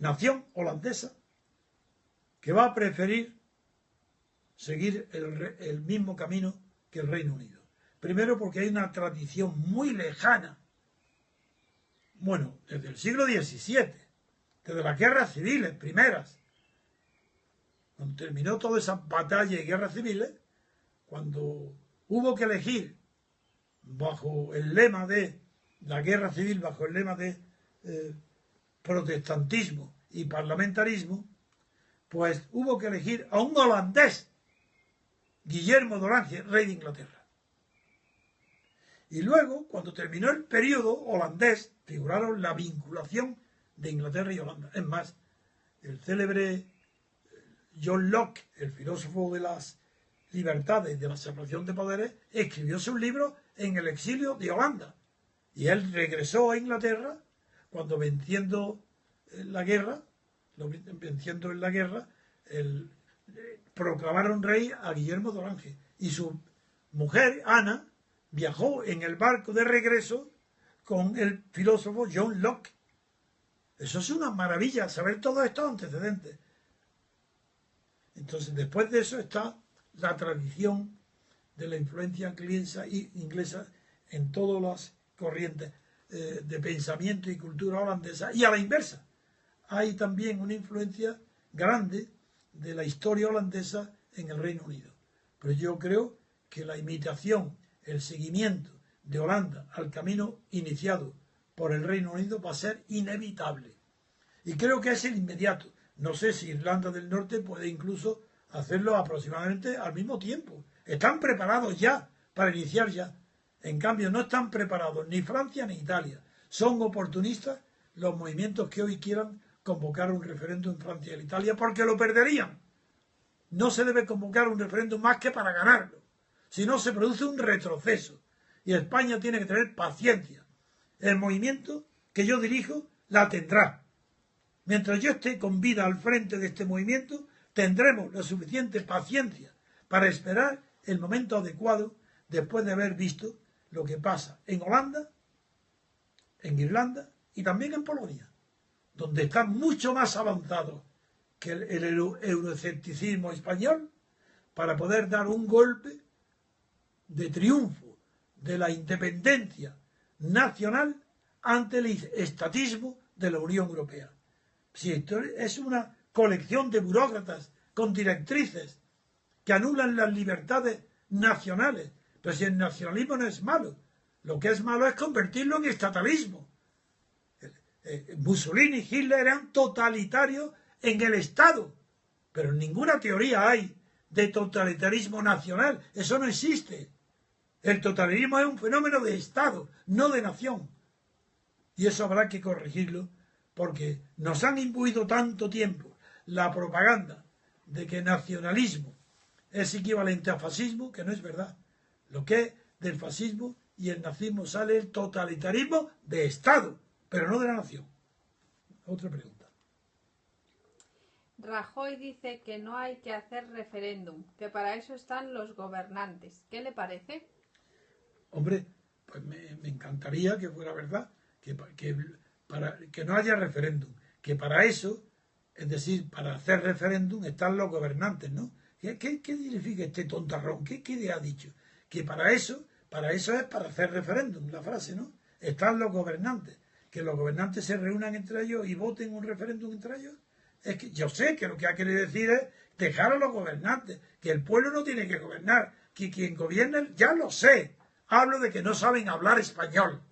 nación holandesa que va a preferir seguir el mismo camino que el Reino Unido. Primero porque hay una tradición muy lejana, bueno, desde el siglo XVII, desde las guerras civiles primeras, cuando terminó toda esa batalla y guerras civiles, cuando hubo que elegir bajo el lema de la guerra civil, bajo el lema de protestantismo y parlamentarismo, pues hubo que elegir a un holandés, Guillermo de Orange, rey de Inglaterra. Y luego, cuando terminó el periodo holandés, figuraron la vinculación de Inglaterra y Holanda. Es más, el célebre John Locke, el filósofo de las libertades, de la separación de poderes, escribió sus libros en el exilio de Holanda. Y él regresó a Inglaterra cuando venciendo en la guerra, proclamaron rey a Guillermo de Orange. Y su mujer, Ana, viajó en el barco de regreso con el filósofo John Locke. Eso es una maravilla, saber todos estos antecedentes. Entonces, después de eso está la tradición de la influencia inglesa en todas las corrientes de pensamiento y cultura holandesa, y a la inversa. Hay también una influencia grande de la historia holandesa en el Reino Unido. Pero yo creo que la imitación, el seguimiento de Holanda al camino iniciado por el Reino Unido va a ser inevitable. Y creo que es el inmediato. No sé si Irlanda del Norte puede incluso hacerlo aproximadamente al mismo tiempo. Están preparados ya para iniciar ya. En cambio, no están preparados ni Francia ni Italia. Son oportunistas los movimientos que hoy quieran convocar un referéndum en Francia y en Italia porque lo perderían. No se debe convocar un referéndum más que para ganarlo. Si no, se produce un retroceso. Y España tiene que tener paciencia. El movimiento que yo dirijo la tendrá. Mientras yo esté con vida al frente de este movimiento, tendremos la suficiente paciencia para esperar el momento adecuado después de haber visto lo que pasa en Holanda, en Irlanda y también en Polonia, donde están mucho más avanzados que el euroescepticismo español para poder dar un golpe de triunfo de la independencia nacional ante el estatismo de la Unión Europea. Si esto es una colección de burócratas con directrices que anulan las libertades nacionales, pero si el nacionalismo no es malo, lo que es malo es convertirlo en estatalismo. Mussolini y Hitler eran totalitarios en el Estado, pero ninguna teoría hay de totalitarismo nacional. Eso no existe. El totalitarismo es un fenómeno de Estado, no de nación. Y eso habrá que corregirlo, porque nos han imbuido tanto tiempo la propaganda de que nacionalismo es equivalente a fascismo, que no es verdad. Lo que es del fascismo y el nazismo sale el totalitarismo de Estado, pero no de la nación. Otra pregunta. Rajoy dice que no hay que hacer referéndum, que para eso están los gobernantes. ¿Qué le parece? Hombre, pues me encantaría que fuera verdad, que no haya referéndum, que para eso, es decir, para hacer referéndum están los gobernantes, ¿no? ¿Qué significa este tontarrón? ¿Qué idea ha dicho? Que para eso es para hacer referéndum, la frase, ¿no? Están los gobernantes. Que los gobernantes se reúnan entre ellos y voten un referéndum entre ellos. Es que yo sé que lo que ha querido decir es dejar a los gobernantes, que el pueblo no tiene que gobernar, que quien gobierne, ya lo sé. Hablo de que no saben hablar español,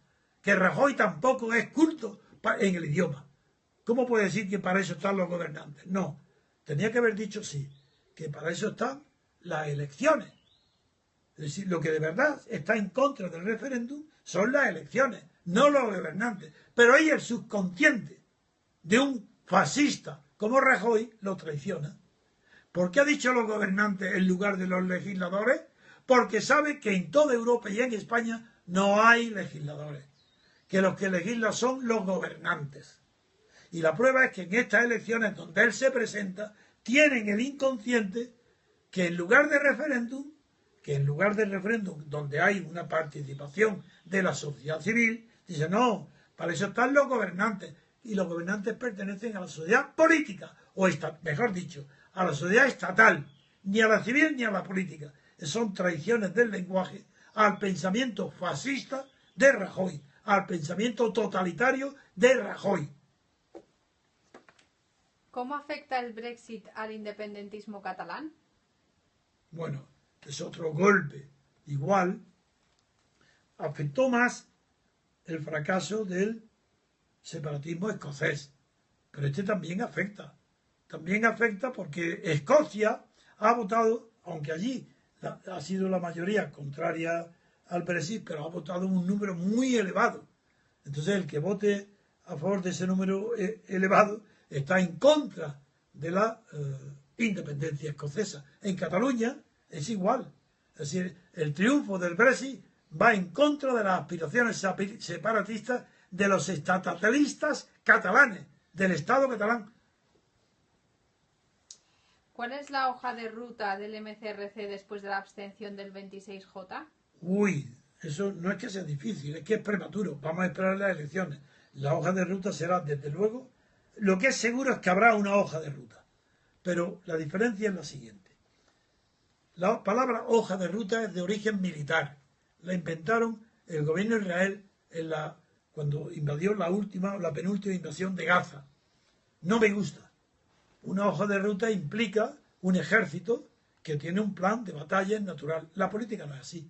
que Rajoy tampoco es culto en el idioma. ¿Cómo puede decir que para eso están los gobernantes? No, tenía que haber dicho sí, que para eso están las elecciones. Es decir, lo que de verdad está en contra del referéndum son las elecciones, no los gobernantes. Pero ahí el subconsciente de un fascista como Rajoy lo traiciona. ¿Por qué ha dicho los gobernantes en lugar de los legisladores? Porque sabe que en toda Europa y en España no hay legisladores, que los que legislan son los gobernantes. Y la prueba es que en estas elecciones donde él se presenta, tienen el inconsciente que en lugar de referéndum, donde hay una participación de la sociedad civil, dice no, para eso están los gobernantes. Y los gobernantes pertenecen a la sociedad política, mejor dicho, a la sociedad estatal, ni a la civil ni a la política. Son traiciones del lenguaje al pensamiento fascista de Rajoy, al pensamiento totalitario de Rajoy. ¿Cómo afecta el Brexit al independentismo catalán? Bueno, es otro golpe. Igual, afectó más el fracaso del separatismo escocés, pero este también afecta. También afecta porque Escocia ha votado, aunque allí ha sido la mayoría contraria al Brexit, pero ha votado un número muy elevado. Entonces el que vote a favor de ese número elevado está en contra de la independencia escocesa. En Cataluña es igual. Es decir, el triunfo del Brexit va en contra de las aspiraciones separatistas de los estatalistas catalanes, del Estado catalán. ¿Cuál es la hoja de ruta del MCRC después de la abstención del 26J? Uy, eso no es que sea difícil, es que es prematuro. Vamos a esperar las elecciones. La hoja de ruta será, desde luego, lo que es seguro es que habrá una hoja de ruta. Pero la diferencia es la siguiente. La palabra hoja de ruta es de origen militar. La inventaron el gobierno de Israel cuando invadió la penúltima invasión de Gaza. No me gusta. Una hoja de ruta implica un ejército que tiene un plan de batalla natural. La política no es así.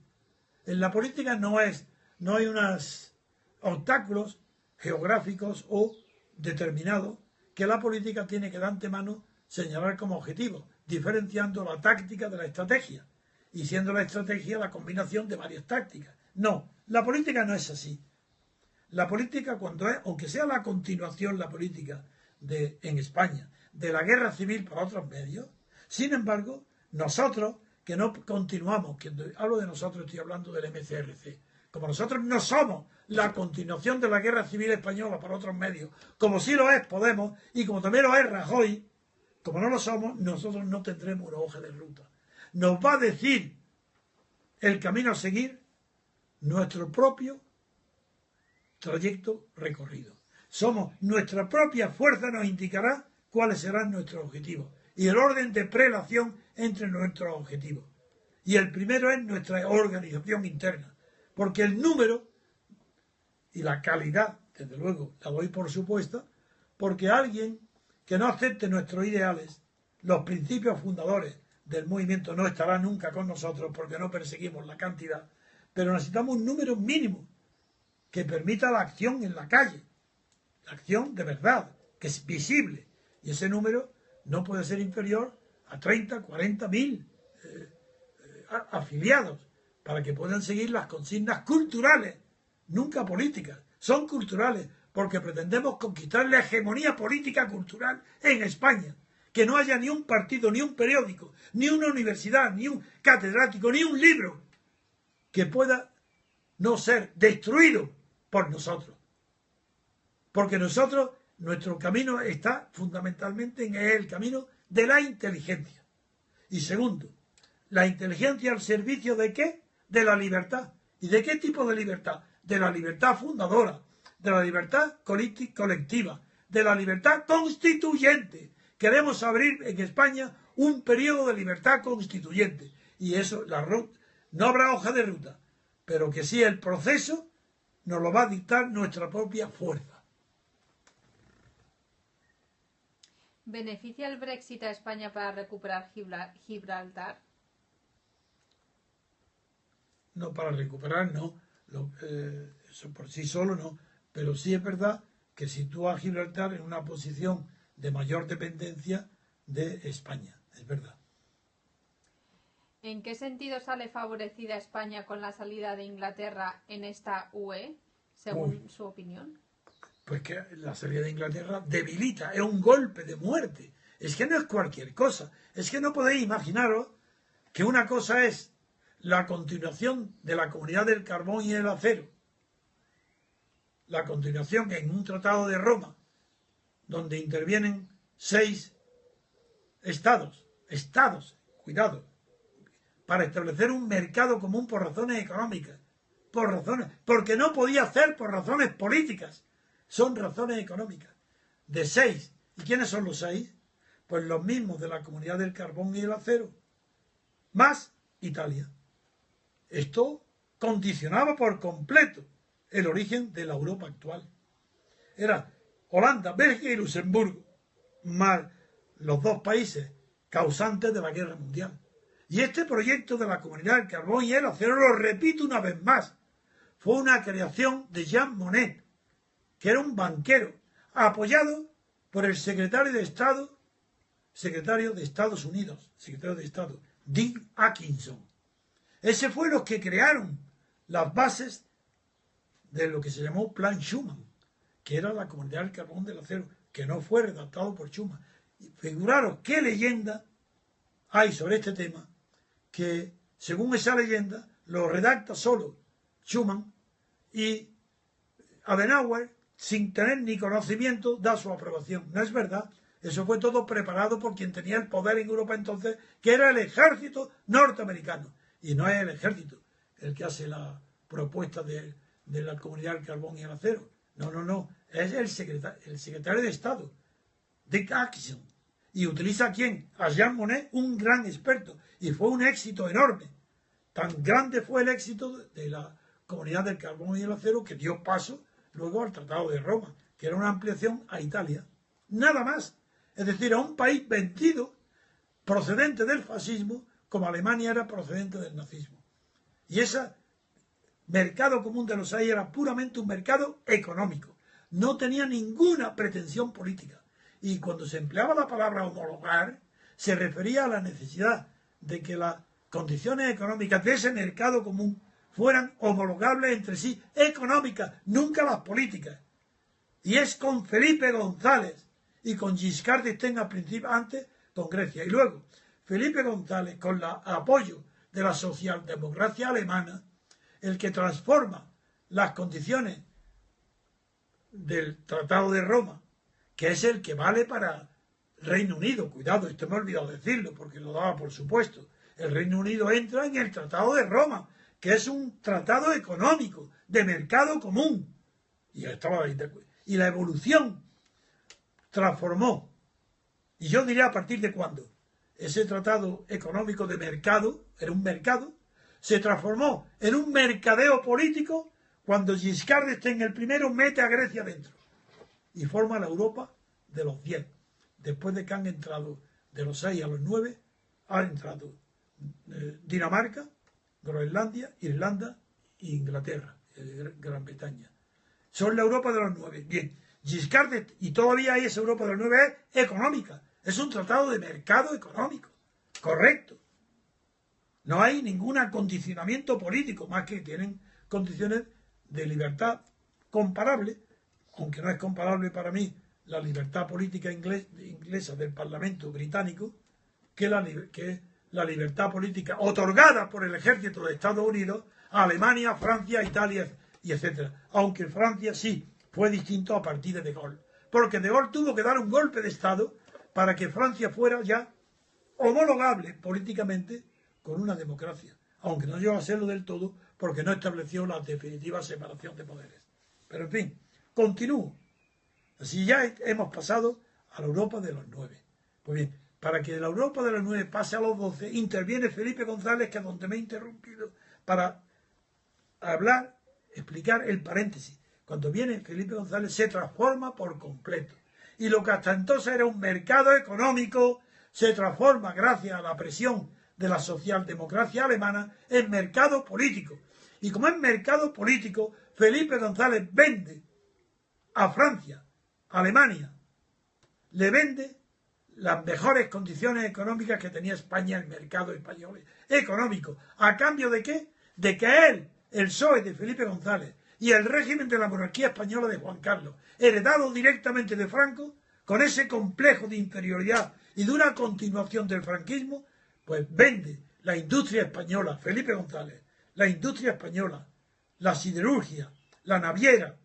En la política no hay unos obstáculos geográficos o determinados que la política tiene que de antemano señalar como objetivo, diferenciando la táctica de la estrategia y siendo la estrategia la combinación de varias tácticas. No, la política no es así. La política, cuando es, aunque sea la continuación, la política en España, de la guerra civil por otros medios, sin embargo, nosotros que no continuamos, cuando hablo de nosotros estoy hablando del MCRC, como nosotros no somos la continuación de la guerra civil española por otros medios, como sí lo es Podemos y como también lo es Rajoy, como no lo somos, nosotros no tendremos una hoja de ruta. Nos va a decir el camino a seguir nuestro propio trayecto recorrido. Nuestra propia fuerza nos indicará cuáles serán nuestros objetivos y el orden de prelación entre nuestros objetivos. Y el primero es nuestra organización interna, porque el número y la calidad, desde luego, la doy por supuesta, porque alguien que no acepte nuestros ideales, los principios fundadores del movimiento, no estará nunca con nosotros porque no perseguimos la cantidad, pero necesitamos un número mínimo que permita la acción en la calle, la acción de verdad, que es visible, y ese número no puede ser inferior a 30, 40 mil afiliados, para que puedan seguir las consignas culturales, nunca políticas, son culturales, porque pretendemos conquistar la hegemonía política cultural en España, que no haya ni un partido, ni un periódico, ni una universidad, ni un catedrático, ni un libro que pueda no ser destruido por nosotros. Porque nosotros, nuestro camino está fundamentalmente en el camino de la inteligencia. Y segundo, la inteligencia al servicio ¿de qué? De la libertad. ¿Y de qué tipo de libertad? De la libertad fundadora, de la libertad colectiva, de la libertad constituyente. Queremos abrir en España un periodo de libertad constituyente. Y eso, no habrá hoja de ruta, pero que sí el proceso nos lo va a dictar nuestra propia fuerza. ¿Beneficia el Brexit a España para recuperar Gibraltar? No, para recuperar no. Eso por sí solo no. Pero sí es verdad que sitúa a Gibraltar en una posición de mayor dependencia de España. Es verdad. ¿En qué sentido sale favorecida España con la salida de Inglaterra en esta UE, según su opinión? Pues que la salida de Inglaterra debilita, es un golpe de muerte. Es que no es cualquier cosa. Es que no podéis imaginaros que una cosa es la continuación de la Comunidad del Carbón y el Acero, la continuación en un tratado de Roma, donde intervienen 6 estados, cuidado, para establecer un mercado común por razones económicas, porque no podía hacer por razones políticas, son razones económicas, de 6. ¿Y quiénes son los 6? Pues los mismos de la Comunidad del Carbón y el Acero, más Italia. Esto condicionaba por completo el origen de la Europa actual. Era Holanda, Bélgica y Luxemburgo, más los 2 países causantes de la guerra mundial. Y este proyecto de la Comunidad del Carbón y el Acero, lo repito una vez más, fue una creación de Jean Monnet, que era un banquero, apoyado por el secretario de Estados Unidos, secretario de Estado, Dick Atkinson. Ese fue los que crearon las bases de lo que se llamó Plan Schuman, que era la Comunidad del Carbón y del Acero, que no fue redactado por Schuman. Y figuraros qué leyenda hay sobre este tema, que según esa leyenda lo redacta solo Schuman y Adenauer, sin tener ni conocimiento, da su aprobación. No es verdad. Eso fue todo preparado por quien tenía el poder en Europa entonces, que era el ejército norteamericano. Y no es el ejército el que hace la propuesta de la Comunidad del Carbón y el Acero. No. Es el secretario de Estado, Dick Atkinson. ¿Y utiliza a quién? A Jean Monnet, un gran experto. Y fue un éxito enorme. Tan grande fue el éxito de la Comunidad del Carbón y el Acero que dio paso luego al Tratado de Roma, que era una ampliación a Italia. Nada más. Es decir, a un país vencido, procedente del fascismo, como Alemania era procedente del nazismo. Y ese mercado común de los seis era puramente un mercado económico. No tenía ninguna pretensión política. Y cuando se empleaba la palabra homologar, se refería a la necesidad de que las condiciones económicas de ese mercado común fueran homologables entre sí, económicas, nunca las políticas. Y es con Felipe González y con Giscard d'Estaing al principio, antes con Grecia. Y luego, Felipe González, con el apoyo de la socialdemocracia alemana, el que transforma las condiciones del Tratado de Roma, que es el que vale para Reino Unido. Cuidado, esto me he olvidado decirlo, porque lo daba por supuesto. El Reino Unido entra en el Tratado de Roma, que es un tratado económico, de mercado común. Y estaba ahí. Y la evolución transformó. Y yo diría a partir de cuándo. Ese tratado económico de mercado, era un mercado, se transformó en un mercadeo político cuando Giscard d'Estaing el primero mete a Grecia dentro y forma la Europa de los 10. Después de que han entrado de los 6 a los 9, han entrado Dinamarca, Groenlandia, Irlanda e Inglaterra, Gran Bretaña. Son la Europa de los 9. Bien, Giscard d'Estaing, y todavía hay esa Europa de los 9 es económica. Es un tratado de mercado económico. Correcto. No hay ningún acondicionamiento político, más que tienen condiciones de libertad comparable, aunque no es comparable para mí la libertad política inglesa del Parlamento británico, que la libertad política otorgada por el ejército de Estados Unidos a Alemania, Francia, Italia y etcétera. Aunque Francia sí fue distinto a partir de De Gaulle, porque De Gaulle tuvo que dar un golpe de Estado para que Francia fuera ya homologable políticamente con una democracia, aunque no llegó a serlo del todo porque no estableció la definitiva separación de poderes. Pero en fin, continúo. Así ya hemos pasado a la Europa de los 9. Pues bien, para que la Europa de los 9 pase a los 12, interviene Felipe González, que es donde me he interrumpido, para hablar, explicar el paréntesis. Cuando viene Felipe González se transforma por completo. Y lo que hasta entonces era un mercado económico se transforma, gracias a la presión de la socialdemocracia alemana, en mercado político. Y como es mercado político, Felipe González vende a Francia, a Alemania, le vende las mejores condiciones económicas que tenía España, el mercado español económico. ¿A cambio de qué? De que él, el PSOE de Felipe González y el régimen de la monarquía española de Juan Carlos, heredado directamente de Franco, con ese complejo de inferioridad y de una continuación del franquismo, pues vende la industria española, Felipe González, la industria española, la siderurgia, la naviera,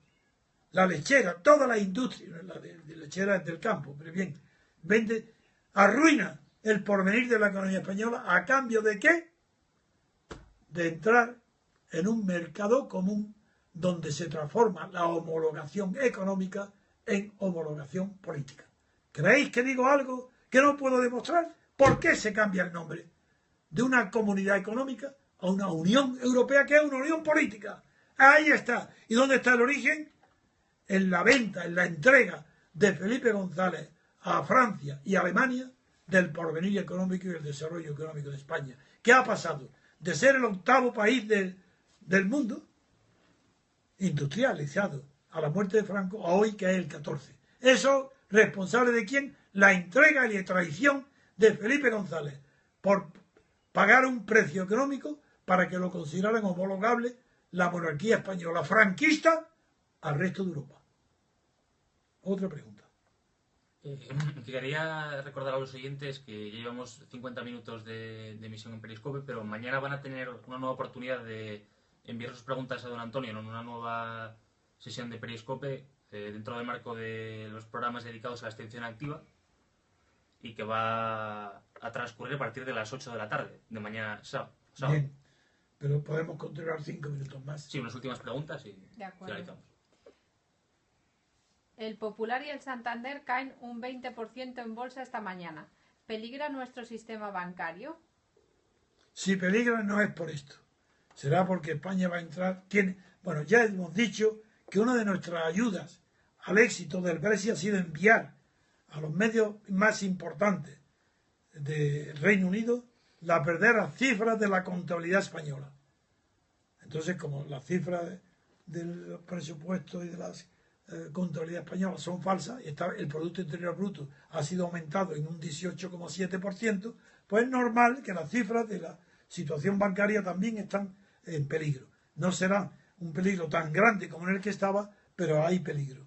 la lechera, toda la industria, la de lechera es del campo, pero bien, vende, arruina el porvenir de la economía española. ¿A cambio de qué? De entrar en un mercado común donde se transforma la homologación económica en homologación política. ¿Creéis que digo algo que no puedo demostrar? ¿Por qué se cambia el nombre de una comunidad económica a una Unión Europea, que es una unión política? Ahí está. ¿Y dónde está el origen? En la venta, en la entrega de Felipe González a Francia y a Alemania del porvenir económico y el desarrollo económico de España. ¿Qué ha pasado? De ser el 8º país del mundo industrializado a la muerte de Franco, a hoy que es el 14. ¿Eso responsable de quién? La entrega y la traición de Felipe González por pagar un precio económico para que lo consideraran homologable la monarquía española franquista al resto de Europa. Otra pregunta. Quería recordar a los oyentes que ya llevamos 50 minutos de emisión en Periscope, pero mañana van a tener una nueva oportunidad de enviar sus preguntas a don Antonio en una nueva sesión de Periscope dentro del marco de los programas dedicados a la extensión activa, y que va a transcurrir a partir de las 8 de la tarde de mañana sábado. Bien, pero podemos continuar 5 minutos más. Sí, unas últimas preguntas y de acuerdo. finalizamos. El Popular y el Santander caen un 20% en bolsa esta mañana. ¿Peligra nuestro sistema bancario? Si peligra no es por esto. Será porque España va a entrar... Bueno, ya hemos dicho que una de nuestras ayudas al éxito del Brexit ha sido enviar a los medios más importantes del Reino Unido las verdaderas cifras de la contabilidad española. Entonces, como las cifras del presupuesto y de las contabilidad española son falsas, y el Producto Interior Bruto ha sido aumentado en un 18,7%, pues es normal que las cifras de la situación bancaria también están en peligro. No será un peligro tan grande como en el que estaba, pero hay peligro.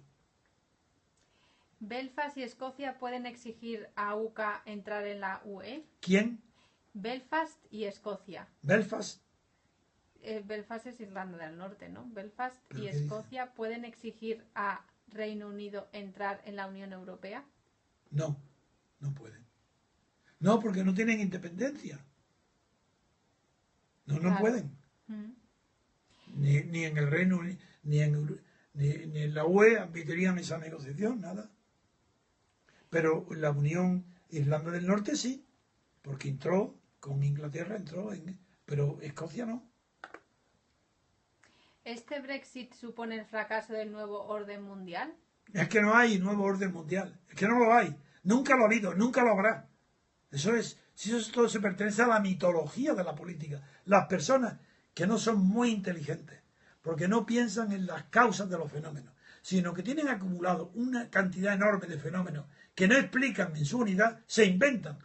¿Belfast y Escocia pueden exigir a UCA entrar en la UE? ¿Quién? Belfast y Escocia. Belfast. Belfast es Irlanda del Norte, ¿no? Belfast ¿Pero y qué dice? Escocia pueden exigir a Reino Unido entrar en la Unión Europea. No, no pueden. No, porque no tienen independencia. No, no Claro. pueden. Mm. Ni en el Reino Unido, ni en la UE admitirían esa negociación, nada. Pero la Unión Irlanda del Norte sí, porque entró, con Inglaterra entró, pero Escocia no. ¿Este Brexit supone el fracaso del nuevo orden mundial? Es que no hay nuevo orden mundial, es que no lo hay, nunca lo ha habido, nunca lo habrá. Eso es, si eso todo se pertenece a la mitología de la política. Las personas que no son muy inteligentes, porque no piensan en las causas de los fenómenos, sino que tienen acumulado una cantidad enorme de fenómenos que no explican en su unidad, se inventan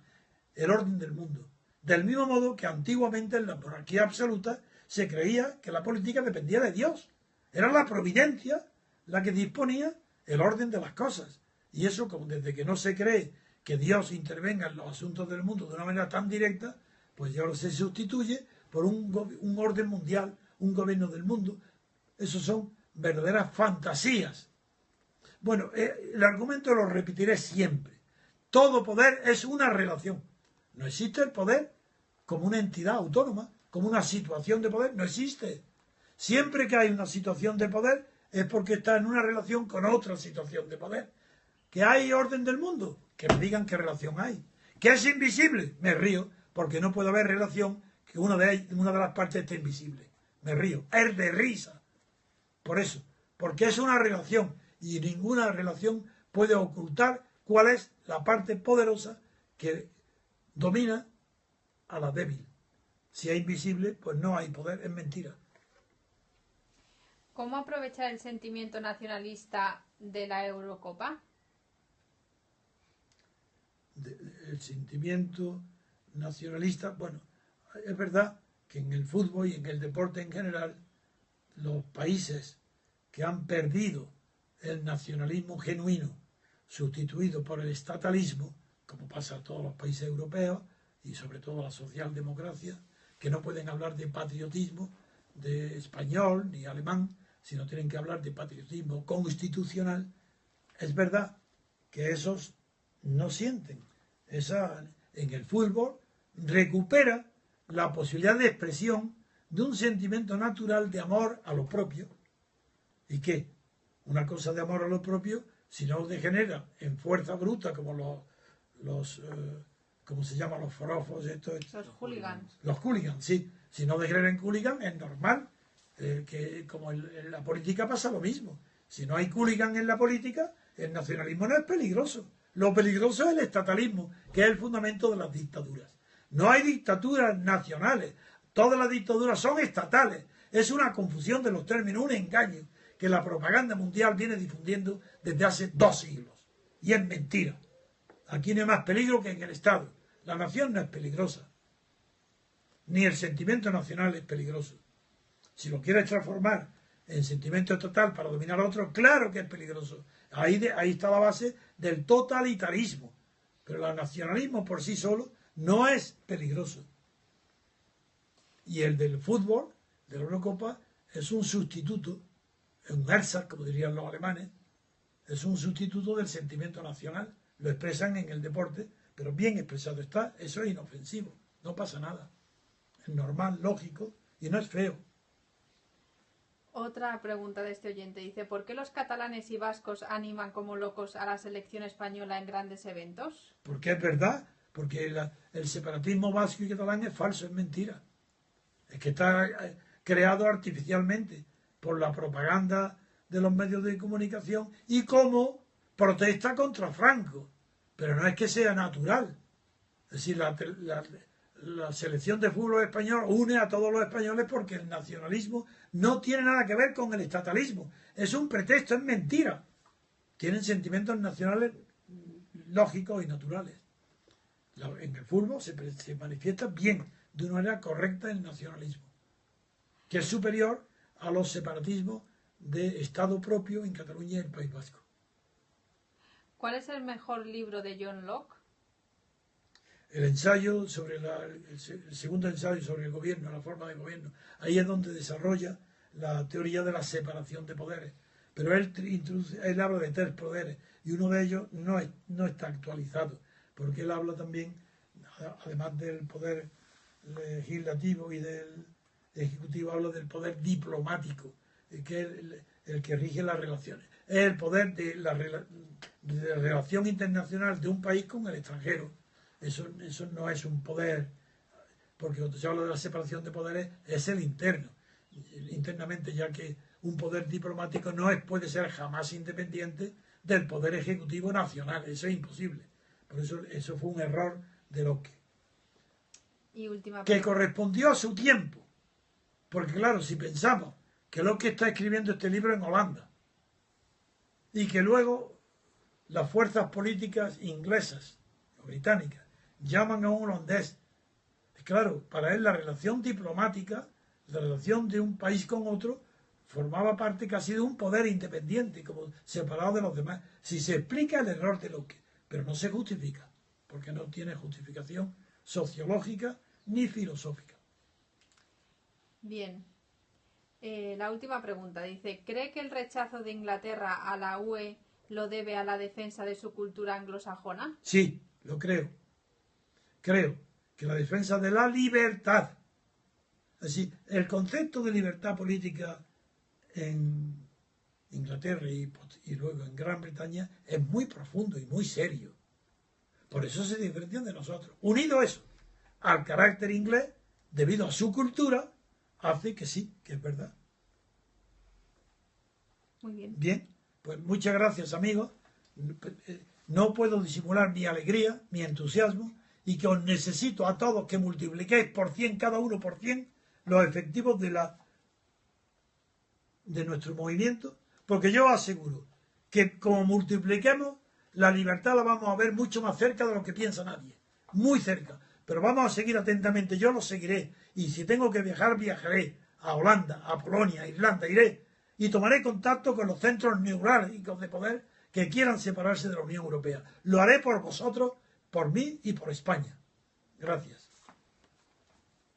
el orden del mundo. Del mismo modo que antiguamente en la monarquía absoluta se creía que la política dependía de Dios. Era la providencia la que disponía el orden de las cosas. Y eso, como desde que no se cree que Dios intervenga en los asuntos del mundo de una manera tan directa, pues ya se sustituye por un orden mundial, un gobierno del mundo. Esos son verdaderas fantasías. Bueno, el argumento lo repetiré siempre. Todo poder es una relación. No existe el poder como una entidad autónoma, como una situación de poder. No existe. Siempre que hay una situación de poder es porque está en una relación con otra situación de poder. ¿Que hay orden del mundo? Que me digan qué relación hay. ¿Que es invisible? Me río, porque no puede haber relación que una de las partes esté invisible. Me río. Es de risa. Por eso. Porque es una relación. Y ninguna relación puede ocultar cuál es la parte poderosa que domina a la débil. Si es invisible, pues no hay poder. Es mentira. ¿Cómo aprovechar el sentimiento nacionalista de la Eurocopa? El sentimiento nacionalista, bueno, es verdad que en el fútbol y en el deporte en general, los países que han perdido el nacionalismo genuino, sustituido por el estatalismo, como pasa a todos los países europeos y sobre todo la socialdemocracia, que no pueden hablar de patriotismo de español ni alemán, sino tienen que hablar de patriotismo constitucional. Es verdad que esos no sienten. En el fútbol recupera la posibilidad de expresión de un sentimiento natural de amor a lo propio. ¿Y qué? Una cosa de amor a lo propio, si no degenera en fuerza bruta como los ¿cómo se llama? Los forofos, Los hooligans. Los hooligans, sí. Si no degenera en hooligan, es normal que como en la política pasa lo mismo. Si no hay hooligan en la política, el nacionalismo no es peligroso. Lo peligroso es el estatalismo, que es el fundamento de las dictaduras. No hay dictaduras nacionales. Todas las dictaduras son estatales. Es una confusión de los términos, un engaño que la propaganda mundial viene difundiendo desde hace 2 siglos. Y es mentira. Aquí no hay más peligro que en el Estado. La nación no es peligrosa. Ni el sentimiento nacional es peligroso. Si lo quieres transformar en sentimiento estatal para dominar a otros, claro que es peligroso. Ahí está la base del totalitarismo. Pero el nacionalismo por sí solo no es peligroso. Y el del fútbol, de la Eurocopa, es un sustituto, un Ersatz, como dirían los alemanes, es un sustituto del sentimiento nacional. Lo expresan en el deporte, pero bien expresado está. Eso es inofensivo, no pasa nada. Es normal, lógico y no es feo. Otra pregunta de este oyente dice: ¿por qué los catalanes y vascos animan como locos a la selección española en grandes eventos? Porque es verdad, porque el separatismo vasco y catalán es falso, es mentira. Es que está creado artificialmente por la propaganda de los medios de comunicación y como protesta contra Franco. Pero no es que sea natural. Es decir, la selección de fútbol español une a todos los españoles porque el nacionalismo no tiene nada que ver con el estatalismo. Es un pretexto, es mentira. Tienen sentimientos nacionales lógicos y naturales. En el fútbol se manifiesta bien, de una manera correcta, el nacionalismo, que es superior a los separatismos de Estado propio en Cataluña y el País Vasco. ¿Cuál es el mejor libro de John Locke? El ensayo sobre el segundo ensayo sobre el gobierno, la forma de gobierno. Ahí es donde desarrolla la teoría de la separación de poderes. Pero él habla de 3 poderes y uno de ellos no está actualizado, porque él habla también, además del poder legislativo y del ejecutivo, habla del poder diplomático, que es el que rige las relaciones. Es el poder de la relación internacional de un país con el extranjero. Eso no es un poder, porque cuando se habla de la separación de poderes es el interno, internamente, ya que un poder diplomático puede ser jamás independiente del poder ejecutivo nacional. Eso es imposible. Por eso fue un error de Locke. Y última Que pregunta. correspondió a su tiempo. Porque claro, si pensamos que Locke está escribiendo este libro en Holanda y que luego las fuerzas políticas inglesas o británicas llaman a un holandés, claro, para él la relación diplomática, la relación de un país con otro, formaba parte casi de un poder independiente, como separado de los demás. Si se explica el error de Locke, pero no se justifica, porque no tiene justificación sociológica ni filosófica. Bien. La última pregunta dice, ¿cree que el rechazo de Inglaterra a la UE lo debe a la defensa de su cultura anglosajona? Sí, lo creo. Creo que la defensa de la libertad, así, el concepto de libertad política en Inglaterra y luego en Gran Bretaña es muy profundo y muy serio. Por eso se diferencian de nosotros. Unido eso al carácter inglés, debido a su cultura, hace que sí, que es verdad. Muy bien. Bien, pues muchas gracias, amigos. No puedo disimular mi alegría, mi entusiasmo, y que os necesito a todos que multipliquéis por 100, cada uno por 100, los efectivos de nuestro movimiento, porque yo os aseguro que como multipliquemos, la libertad la vamos a ver mucho más cerca de lo que piensa nadie, muy cerca, pero vamos a seguir atentamente, yo lo seguiré, y si tengo que viajar, viajaré a Holanda, a Polonia, a Irlanda, iré, y tomaré contacto con los centros neurálgicos de poder que quieran separarse de la Unión Europea. Lo haré por vosotros, por mí y por España. Gracias.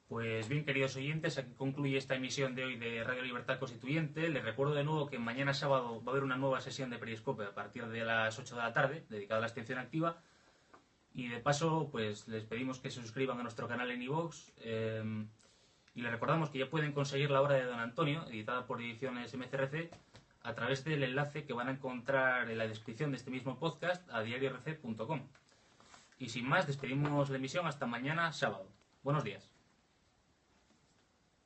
Pues bien, queridos oyentes, aquí concluye esta emisión de hoy de Radio Libertad Constituyente. Les recuerdo de nuevo que mañana sábado va a haber una nueva sesión de Periscope a partir de las 8 de la tarde, dedicada a la abstención activa. Y de paso, pues les pedimos que se suscriban a nuestro canal en iVoox. Y les recordamos que ya pueden conseguir la obra de Don Antonio, editada por Ediciones MCRC, a través del enlace que van a encontrar en la descripción de este mismo podcast a diariorc.com. Y sin más, despedimos la emisión hasta mañana sábado. Buenos días.